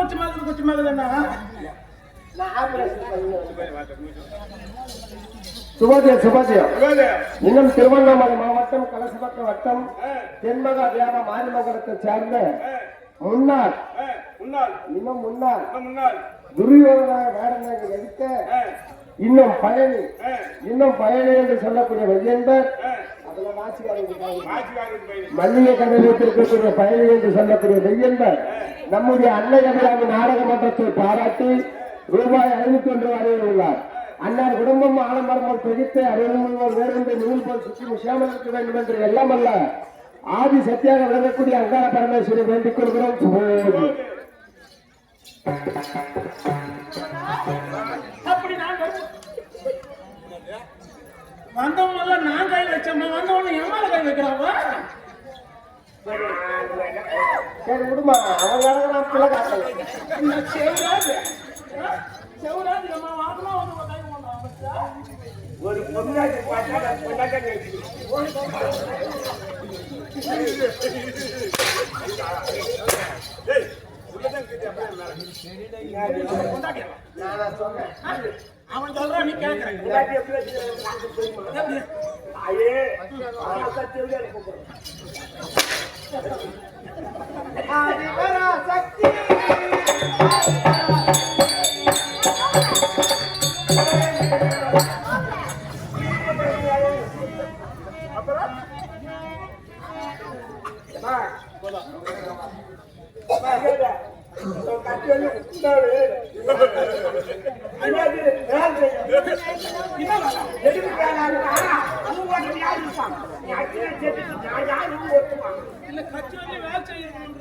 கொச்சமாகுதுன்னா நான் ஆபரேஷன் பண்ணி சுபாஜியம் இன்னும் திருவண்ணாமலை மாவட்டம் கலசபக்க வட்டம் தென்மகா வியாப மாரிமங்கலத்தை சேர்ந்த முன்னாள் இன்னும் முன்னாள் துரியோதன வேடனாக எடுத்த இன்னும் பயணி என்று சொல்லக்கூடிய வையன்பர் அதுல மல்லிகை கடலில் இருக்கக்கூடிய பயணி என்று சொல்லக்கூடிய வையன்பர் நம்முடைய அன்னை அபிராமி நாடக மன்றத்தை பாராட்டி ரூபாய் 501 வரையுள்ளார். அன்னார் குடும்பம் ஆலமரங்கள் பிடித்து அருள்மொழிவோர் வேறொன்று நூல் போல் சுற்றி விஷாமல் இருக்க வேண்டும் என்று எல்லாம் அல்ல ஆதி சத்தியாக விளங்கக்கூடிய அங்கார பரமேஸ்வரி வேண்டிக் கொள்கிறோம். அப்படி வந்தவங்க நான் கை வச்சோம் வந்தவங்க எம்மால கை வைக்கிறாவா சரி விடுமா அவங்க நான் பிள்ளை காட்டல செவராஜ் நம்ம வாங்கலாம் வந்து கை போடுறான் ஒரு பொண்ணாட்டி பார்த்தா பொண்ணாட்டி அவன் சொல்றான் நீ கேட்கறேன் சக்தி இல்ல கச்சோலி வேலை செய்யணும் நீ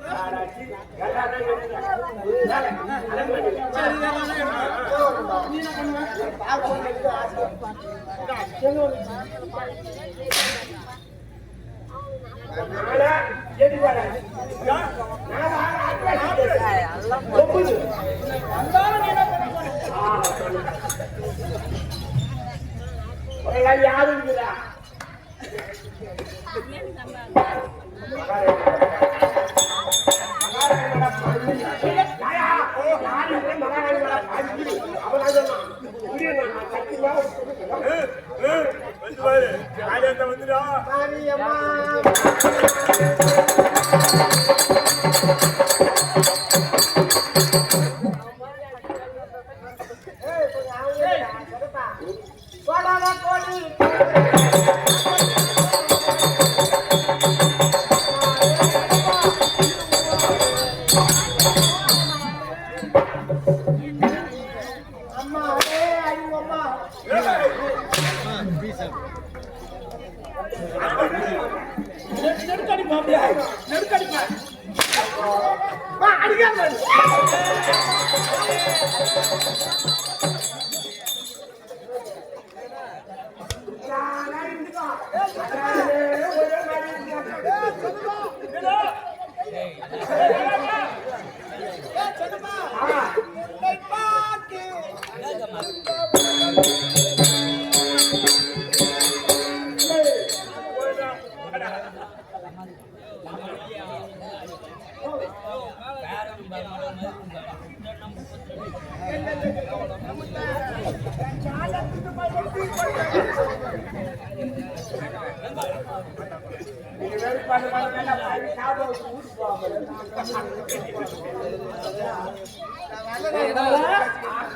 என்ன யாரும்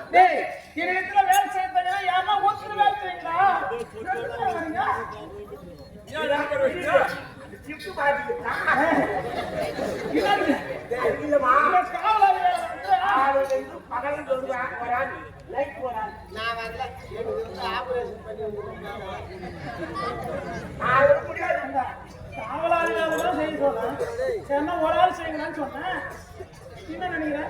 வேலை செய்ய ஏமா ஒருத்தர் வேலை செய்யலாம் காவலாளிதான் செய்ய சொன்னேன் சரி ஒரு ஆள் செய்யுங்கன்னு சொன்னேன் என்ன நினைக்கிறேன்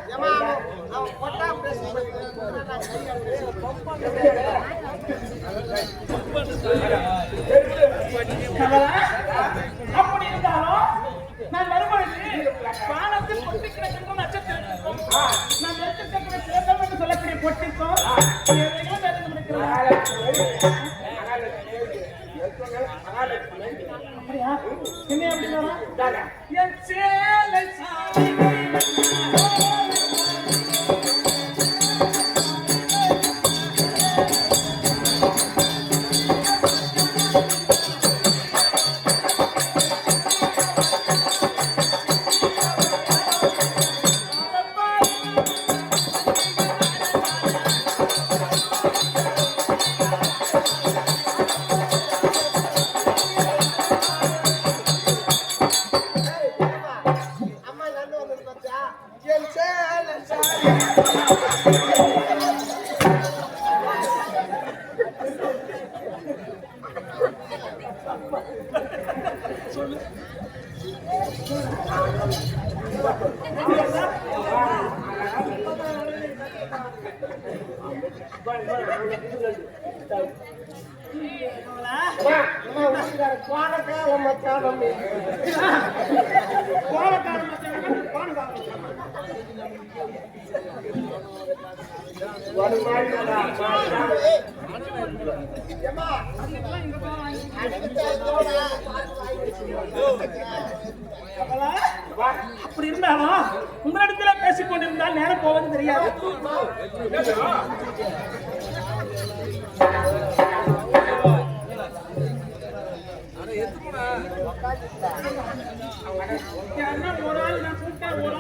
அப்படி இருந்தாலும் நான் வரும்பொழுது வானத்தில் பொட்டி கிடக்கின்ற நட்சத்திரத்திற்கும் நான் நட்சத்திரத்தை சேர்ந்தோம் என்று சொல்லக்கூடிய பொட்டிக்கும் அப்படியா என்ன அப்படி என் சேலை சாலை கோணக்காலம் மச்சானம் அப்படி இருந்தாலும் உங்களிடத்துல பேசிக் கொண்டிருந்தால் நேரம் போவது தெரியாது. ஒரு ஆள் நான் கூப்பிட்டேன், ஒரு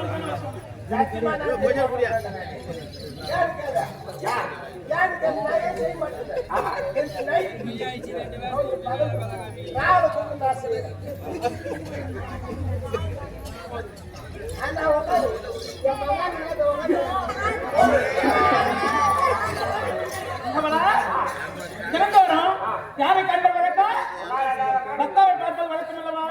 திறந்தோடும் யாரை கண்ட வழக்கம் பத்தாவை பார்த்தால் வழக்கம் அல்லவா?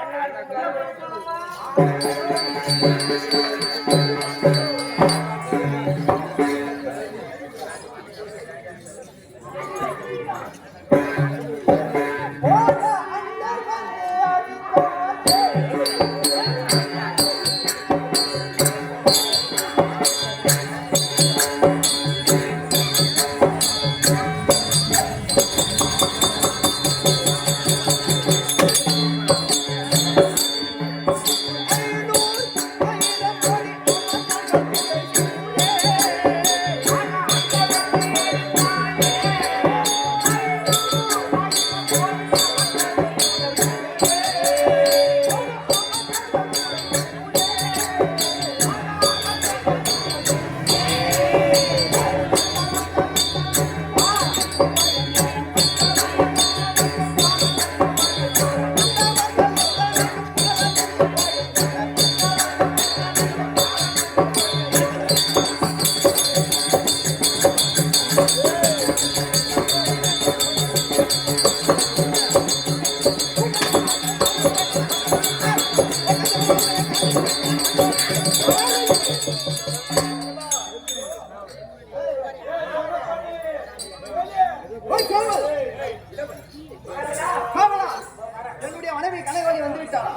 என்னுடைய மனைவி கலைவாணி வந்து விட்டாரா?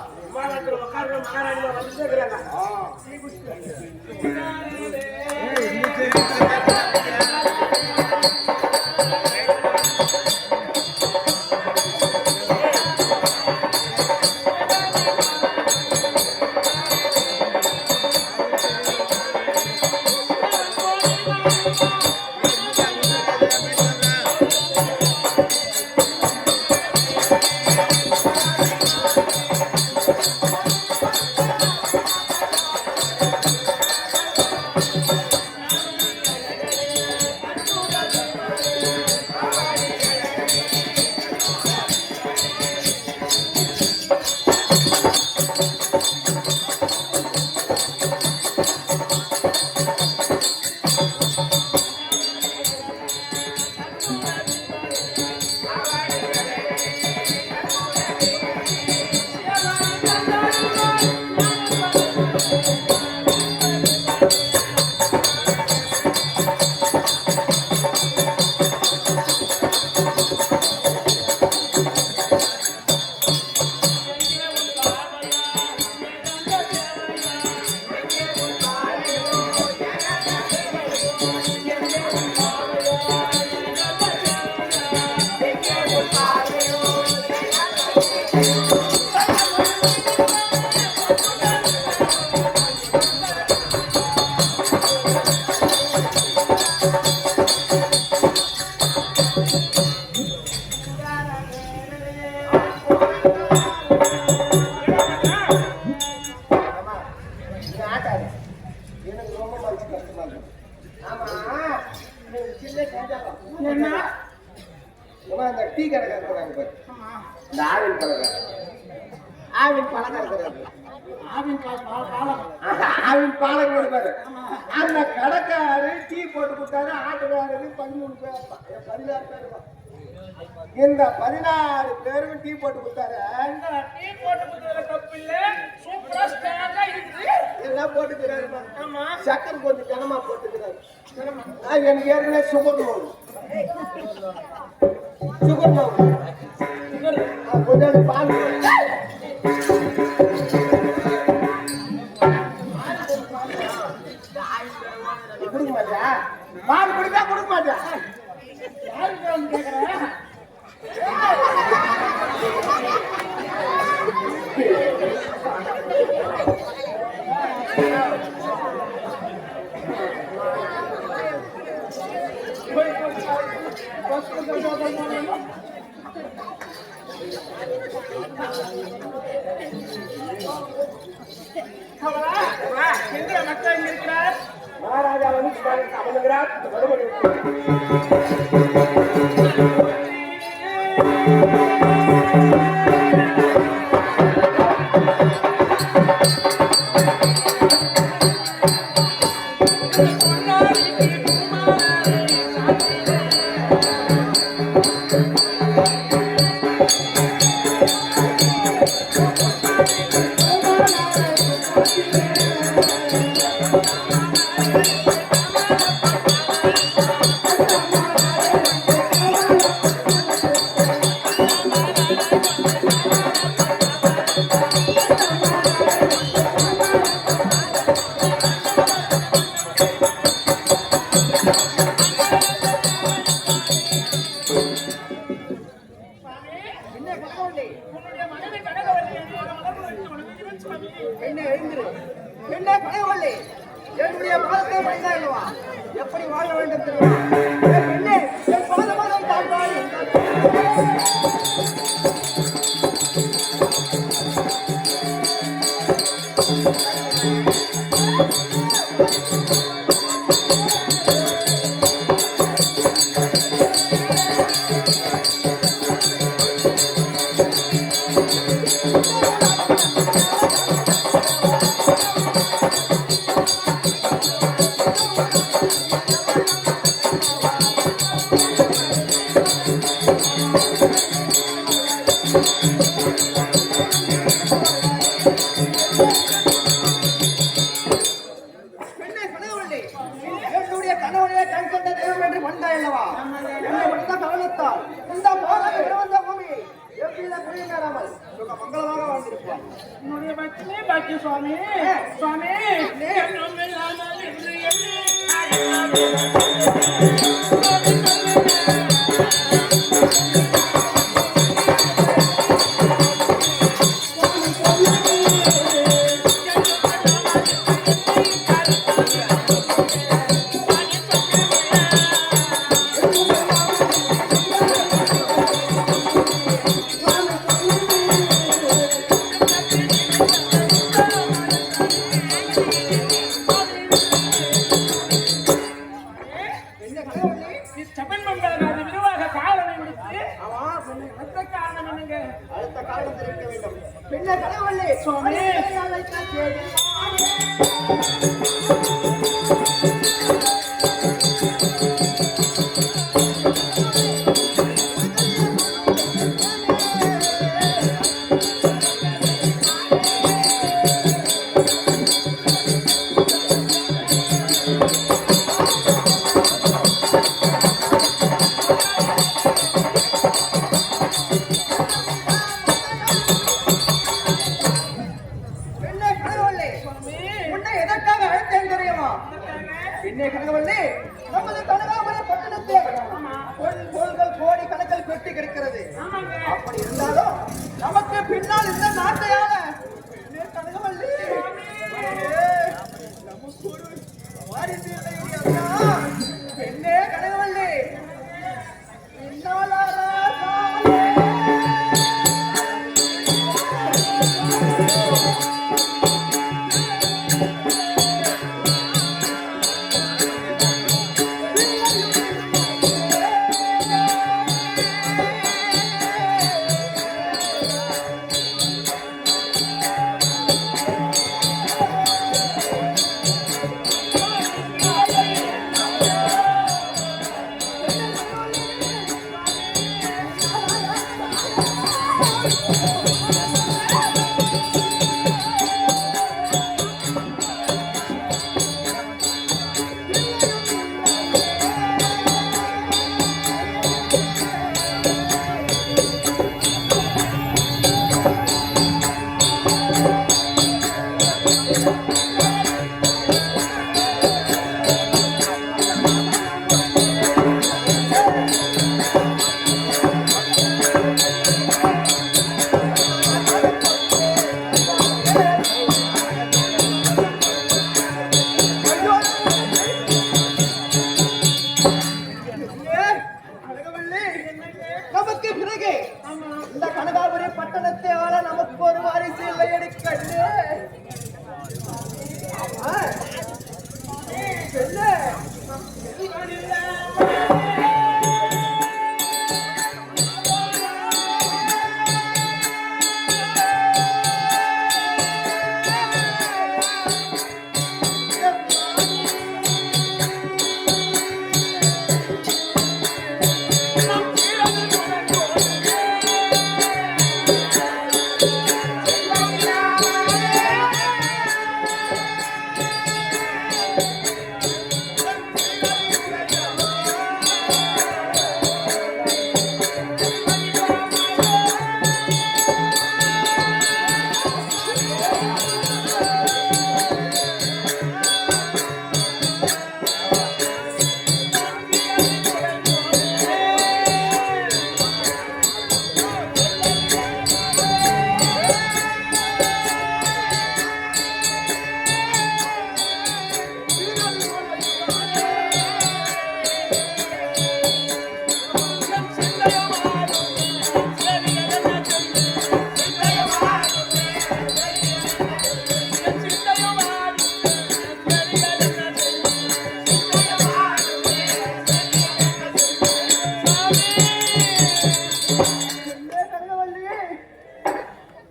டீ கடை இருக்கிறாங்க, இந்த ஆவின் பழக்கம், ஆவின் பழக்கம் இருக்கிறாங்க. ஆவின் பாலம் அவன் பாலம் கொடுப்பாரு. அந்த கடைக்காரு டீ போட்டு கொடுத்தாரு. ஆட்டுக்காரரு 13 பேர் 16 பேர் இருப்பான். இந்த 16 பேரும் டீ போட்டு கொடுத்தாரு. டீ போட்டு கொடுத்ததுல தப்பு இல்ல. சூப்பரா ஸ்ட்ராங்கா இருக்குது. என்ன போட்டுக்கிறாரு? ஆமா. சக்கரை கொஞ்சம் கனமா போட்டுக்கிறாரு. எனக்கு ஏற்கனவே சுகர் நோய். கொஞ்சம் பால் கொடுக்க மாட்டியா? பால் குடிச்சா கொடுக்க மாட்டியா? யாருக்கு வந்து கேக்குறேன்? எங்க மக்கள் இங்க இருக்கிறார்? மகாராஜா வந்து அமர்கிறார். உன்னுடைய மனைவி கனகவல்லி என்னோட மலர்ந்து வைத்து உனக்கு சுவாமி. என்ன எழுந்திரு. என்ன கனகவல்லி, என்னுடைய பாதத்தை பணிந்தாயல்லவா? எப்படி வாழ வேண்டும் தெரியுமா? பெண்ணே, என் பாதம் தாழ்வாய். பெண்ணே கனகவல்லி, என்னுடைய கணவனே கண் கொண்ட தெய்வம் என்று வந்தாயல்லவா? என்னை வந்த காரணத்தால் இந்த போராக விடவந்த பூமி எவ்வித குறையும் நேராமல் சுக மங்களமாக வாழ்ந்திருப்பார். உன்னுடைய பக்தியே பாக்கிய சுவாமி. சுவாமி என்னும் இல்லாமல் இன்று என்ன கனகவல்லி? சபன் மங்களாது விரிவாக காரணம் விடுத்து அடுத்த காரணம் என்னங்க? அடுத்த காரணம் தெரிவிக்க வேண்டும். பெண்ணே கனகவல்லி, சுவாமி. அழைத்த தேடி பெண்ணே கனகவல்லி, உன்னை எதற்காக அழைத்தேன் தெரியுமா? பெண்ணே கனகவல்லி, நமது கனகாமர பட்டணத்தில் பொருள்கள் கோடி கணக்கில் பெட்டி கிடக்கிறது. அப்படி இருந்தாலும் நமக்கு பின்னால் இந்த நாட்டையாள பெண்ணே கனகவல்லி, நமக்கு ஒரு வாரிசு இல்லை ஐயா. பெண்ணே கனகவல்லி, பின்னாலாரா காலே. பெண்ணே, கனகவல்லியே,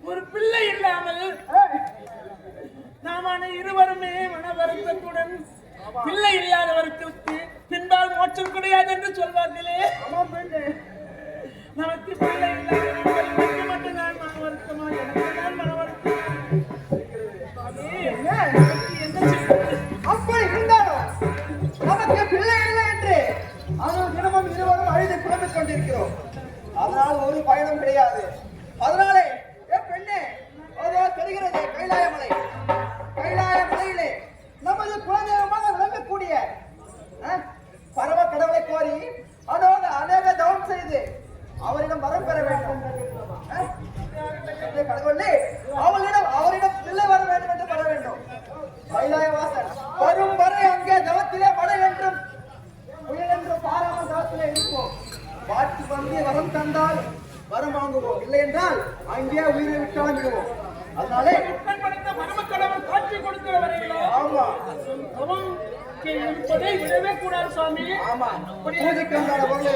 ஒரு பிள்ளை இல்லாமல் நாம இருவருமே மன வருத்தத்துடன் பிள்ளை இல்லாதவருக்கு பின்பால் மோட்சம் கிடையாது என்று சொல்வார்களே. ஆமாம் பெண்ணே, நமக்கு பிள்ளை இல்லாதவர்களுக்கு மட்டும்தான் மன வருத்தமா, எனக்கு தான் மன வருத்தமா சுவாமி, என்ன செய்வது? அப்படி இருந்தாலும் நமக்கு பிள்ளை இல்லை என்று ஆனால் தினமும் இருவரும் அழுது புலம்பிக் கொண்டிருக்கிறோம். அதனால் ஒரு பயணம் கிடையாது. அதனாலே பெண்ணே, அதோ தெரிகிறது கைலாயமலை. கைலாயமலையிலே நமது குலதெய்வமாக விளங்கக்கூடிய பரம கடவுளை கோரி அநேக தவம் செய்து அவரிடம் வரம் பெற வேண்டும். கடவுளே, அவரிடம் பிள்ளை வர வேண்டும் என்று பெற வேண்டும். கைலாயவாசன் வரும் வரை அங்கே தவத்திலே படை என்றும் புயல் என்றும் பாராமல் தவத்திலே இருப்போம். வாட்டி வந்து வரம் தந்தால் வரம் வாங்குவோம், இல்லை என்றால் அங்கே உயிரை விட்டாலும் விடுவோம். அதனாலே படைத்த பரமக்கடவுள் காட்சி கொடுக்கிற வரையிலோ ஆமா தவம் இருப்பதை விடவே கூடாது சுவாமி. ஆமா பூஜைக்கு உண்டான பொருளை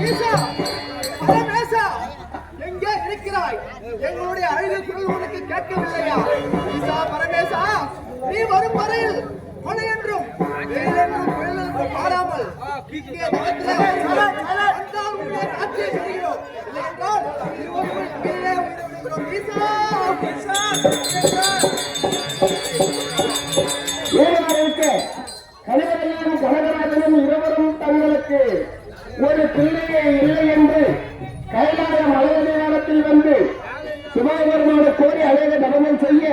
ஈசா, பரமேசா, எங்கே இருக்கிறாய்? எங்களுடைய அழுகை குரல் உனக்கு கேட்கவில்லையா? ஈசா பரமேசா, நீ வரும் வரையில் மழை என்றும் வெயில் என்றும் புயல் என்றும் பாராமல் இங்கே நிலத்திலே வந்தால் உன்னை காட்சியை செய்கிறோம். இல்லை என்றால் இருவருக்கும் கீழே உயிரிழக்கிறோம். ஈசா, ஈசா, ஈசா. ஏழைகளுக்கு கனகரையும் கனகராஜனும் இருவரும் தங்களுக்கு ஒரு பிள்ளையே இல்லை என்று கைலாய மலையடையாளத்தில் வந்து சிவபெருமான கோரி அநேக தவனம் செய்ய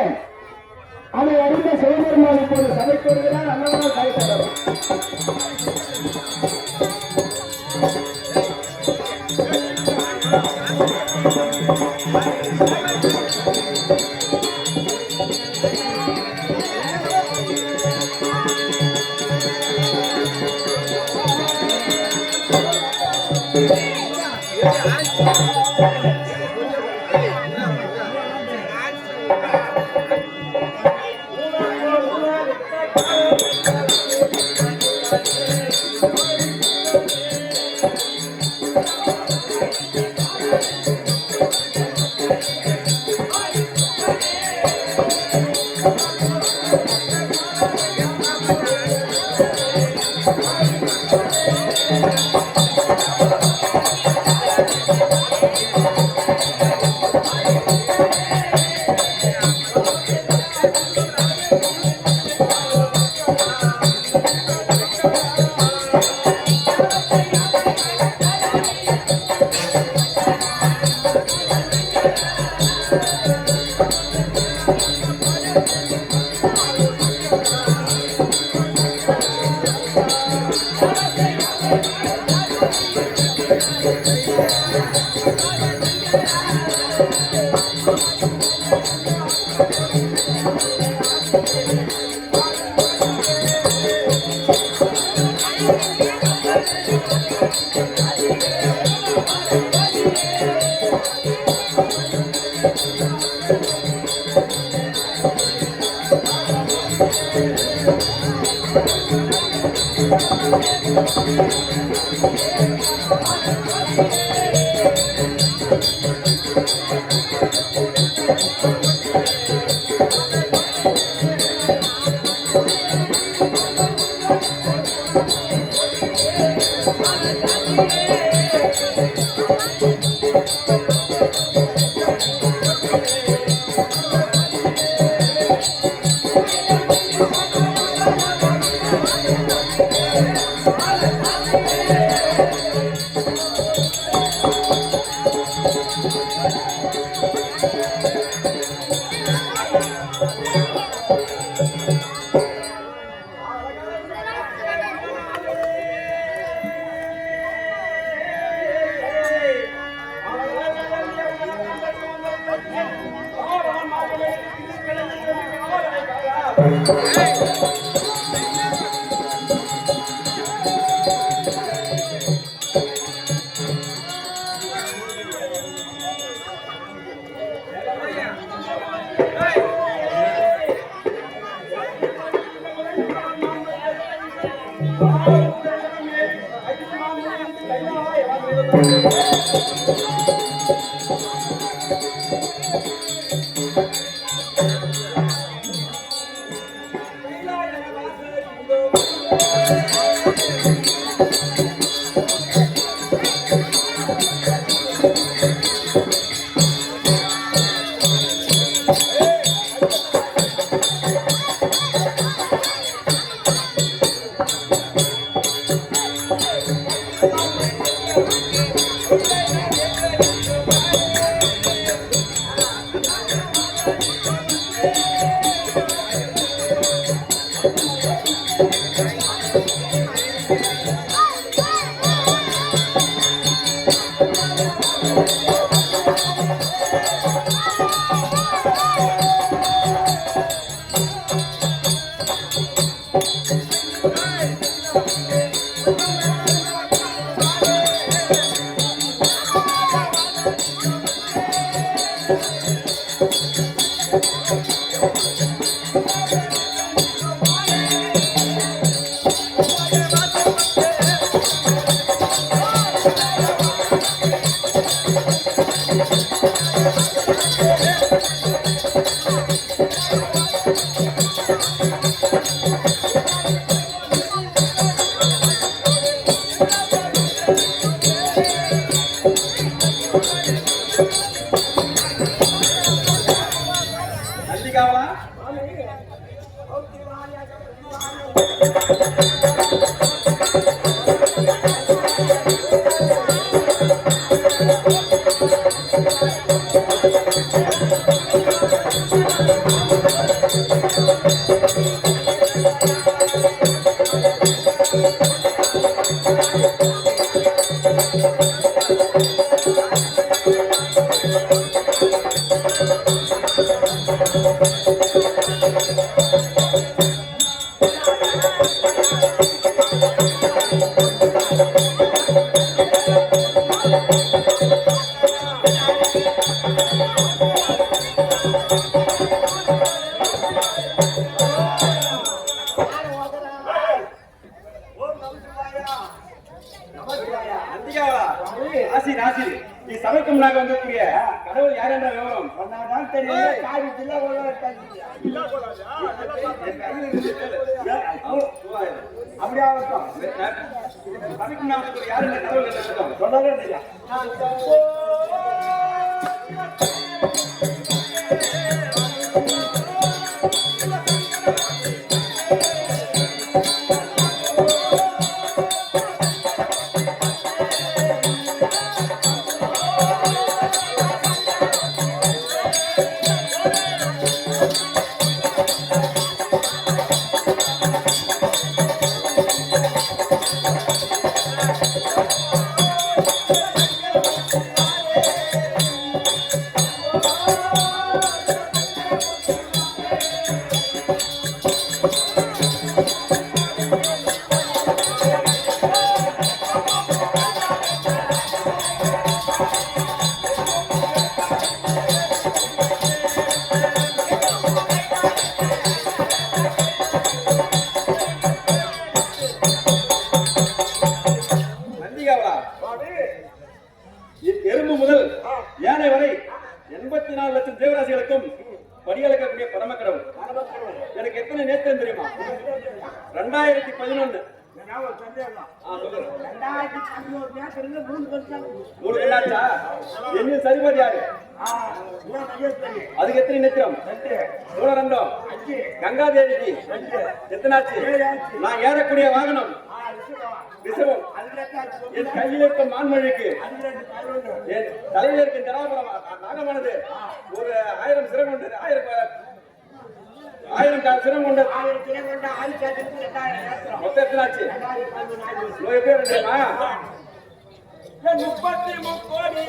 அதை அறிந்த சிவபெருமான் இப்போது சபை கோருகிறார். அன்னவரால் கைத்தவர் நந்திகாவா நந்திகாவா ராசி ராசி நீ சபைக்கும் நாங்க வந்திருக்கிற கடவுள் யார் என்ற விவரம் சொன்னாதான் தெரியும் காரி ஜில்லா அப்படியே ஆகட்டும். சபைக்கும் நாங்க வந்திருக்கிற யார் என்ற கடவுள் என்ற விவரம் சொன்னாலே தெரியும். எறும்பு முதல் யானை வரை 84 லட்சம் தேவராசிகளுக்கும் படியளக்கக்கூடிய பரமக்கடவுள். எனக்கு எத்தனை நேத்திரம் தெரியுமா? 2011 என்ன சரிபாதி யாரு? அதுக்கு எத்தனை நேத்திரம்? மூலரண்டம் கங்காதேவிக்கு எத்தனாச்சு? நான் ஏறக்கூடிய வாகனம் ரிஷபம். என் கையில் இருக்க மான்மொழிக்கு என் தலையில் இருக்க ஜடாபுரம் நாகமானது ஒரு 1000 சிரம் கொண்டது. 1000 சிரம் கொண்டது. மொத்தம் எத்தனாச்சு? 33 கோடி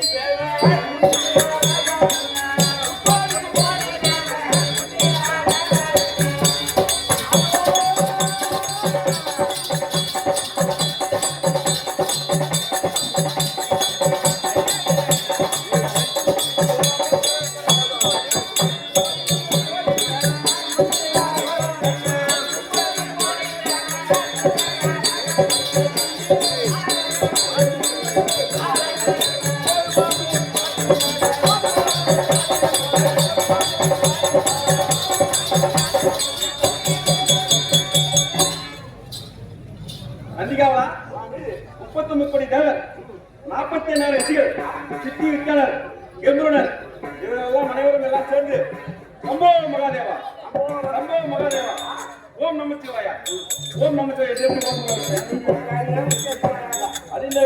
நந்திகாவா 39 கோடி தேவர், 48 ரிஷிகள், சித்தி விக்கனர், கெம்புருனர் இவரெல்லாம் அனைவரும் எல்லாம் சேர்ந்து சம்போ மகாதேவா, சம்போ மகாதேவா, ஓம் நமச்சிவாயா, ஓம் நமச்சிவாயா சேர்ந்து அது இல்லை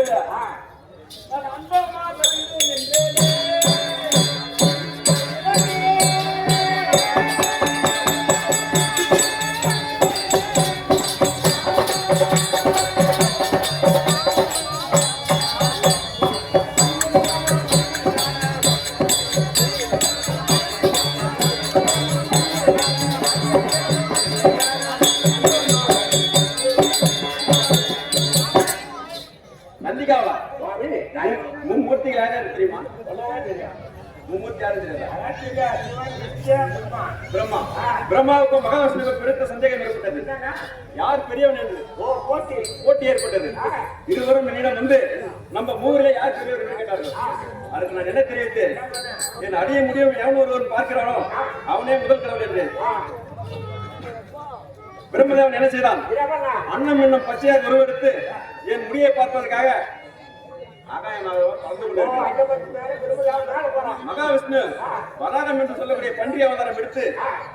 நந்திகாவா மும்மூர்த்திகள் யாரும் தெரியுமா? மும்மூர்த்தி யாரும் தெரியல. அதான் தெரியாது. சிவன், விஷ்ணு, பிரம்மா. பிரம்மா. பிரம்மாவுக்கும் மகாவிஷ்ணுவுக்கும் பெருத்த சந்தேகம் ஏற்பட்டது. யார் பெரியவன் என்று போட்டி ஏற்பட்டது. இருவரும் என்னிடம் வந்து நம்ம ஊரிலே யார் பெரியவர் என்று கேட்டார்கள். அதுக்கு நான் என்ன தெரிவித்தேன், என் அடிய முடியும் எவன் ஒருவன் பார்க்கிறானோ அவனே முதல் கடவுள் என்றேன். பிரம்மதேவன் என்ன செய்தான், அன்னம் என்னும் பச்சையாக உருவெடுத்து என் முடியை பார்ப்பதற்காக மகாவிஷ்ணு வராகம் என்று சொல்லக்கூடிய பன்றி அவதாரம் எடுத்து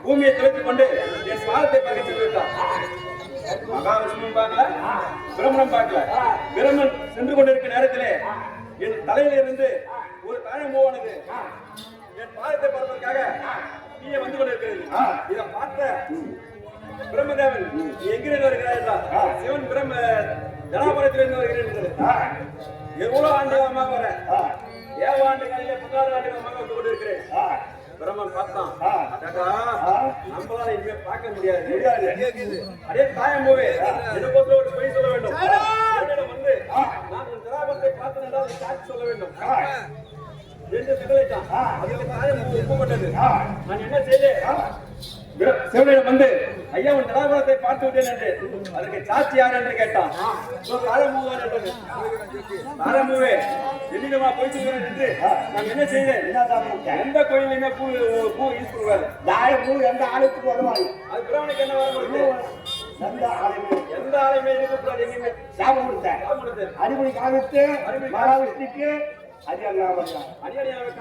பூமியை துளைத்துக் கொண்டு என் பாதத்தை பார்க்க சென்றுவிட்டார். மகாவிஷ்ணு பார்க்கல, பிரம்மன் பார்க்கல. பிரம்மன் சென்று கொண்டிருக்கிற நேரத்திலே என் தலையில இருந்து ஒரு தாயமூவானது என் பாதத்தை பார்ப்பதற்காக கீழே வந்து கொண்டிருக்கிறது. இதை பார்த்த பிரம்மதேவன் எங்கிருந்து வருகிறார் என்றார். சிவன் பிரம்ம ஜனாபுரத்திலிருந்து வருகிறேன். எவ்வளவு ஆண்டுகாலமாக வர 7 ஆண்டுகளிலே 16 ஆண்டுகாலமாக வந்து கொண்டிருக்கிறேன். பிரம்மன் பார்த்தான், நம்மளால இனிமே பார்க்க முடியாது. அதே தாயம்பூவே எனக்கு ஒரு பொய் சொல்ல வேண்டும். வந்து நான் உன் ஜனாபுரத்தை பார்த்தேன் என்றால் சாட்சி சொல்ல வேண்டும் என்று சிதலைத்தான். அதுக்கு தாயம்பூ ஒப்புக்கொண்டது. நான் என்ன செய்தேன், சிவனிடம் வந்து ஐயா உன் ஜனாபுரத்தை பார்த்து விட்டேன் என்று. அதற்கு சாட்சி யார் என்று கேட்டான். தாரம்பூவே என்னிடமா போய் சொல்கிறேன் என்று நான் என்ன செய்தேன், எந்த கோயிலுமே பூ யூஸ் பண்ணுவாரு. தாயம்பூ எந்த ஆலயத்துக்கு வருவாங்க. அது பிரவனுக்கு என்ன வர முடியும், எந்த ஆலயமே இருக்கக்கூடாது. எங்கேயுமே சாபம் கொடுத்தேன். அடிப்படை காமித்து மகாவிஷ்ணுக்கு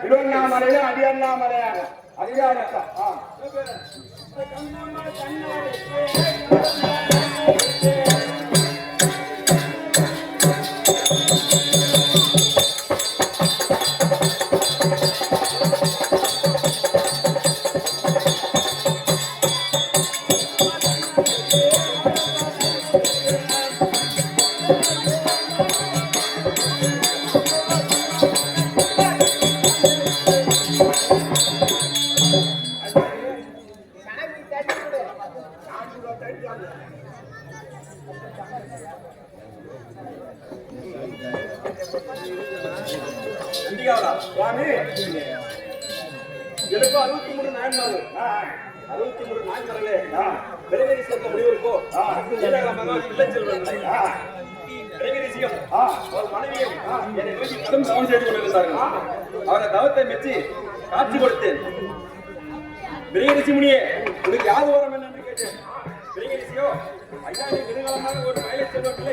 திருவண்ணாமலையில அடியண்ணாமலையாக அதிகாரத்தா. சுவாமி எனக்கு 63 நாயன்மாரு 63 நாயன்மார்களே பெருங்கரி சேர்ந்த முடிவிற்கோ இளஞ்செல்வன் பெருங்கரிசியம் ஒரு மனைவியும் என்னை நோக்கி கடும் தவம் செய்து கொண்டிருந்தார்கள். அவரை தவத்தை மெச்சி காட்சி கொடுத்தேன். பெருங்கரிசி முனியே உனக்கு யாது வரம் என்று கேட்டேன். பெருங்கரிசியோ ஐயா நீ நெடுங்காலமாக ஒரு வயலை செல்வம் இல்லை.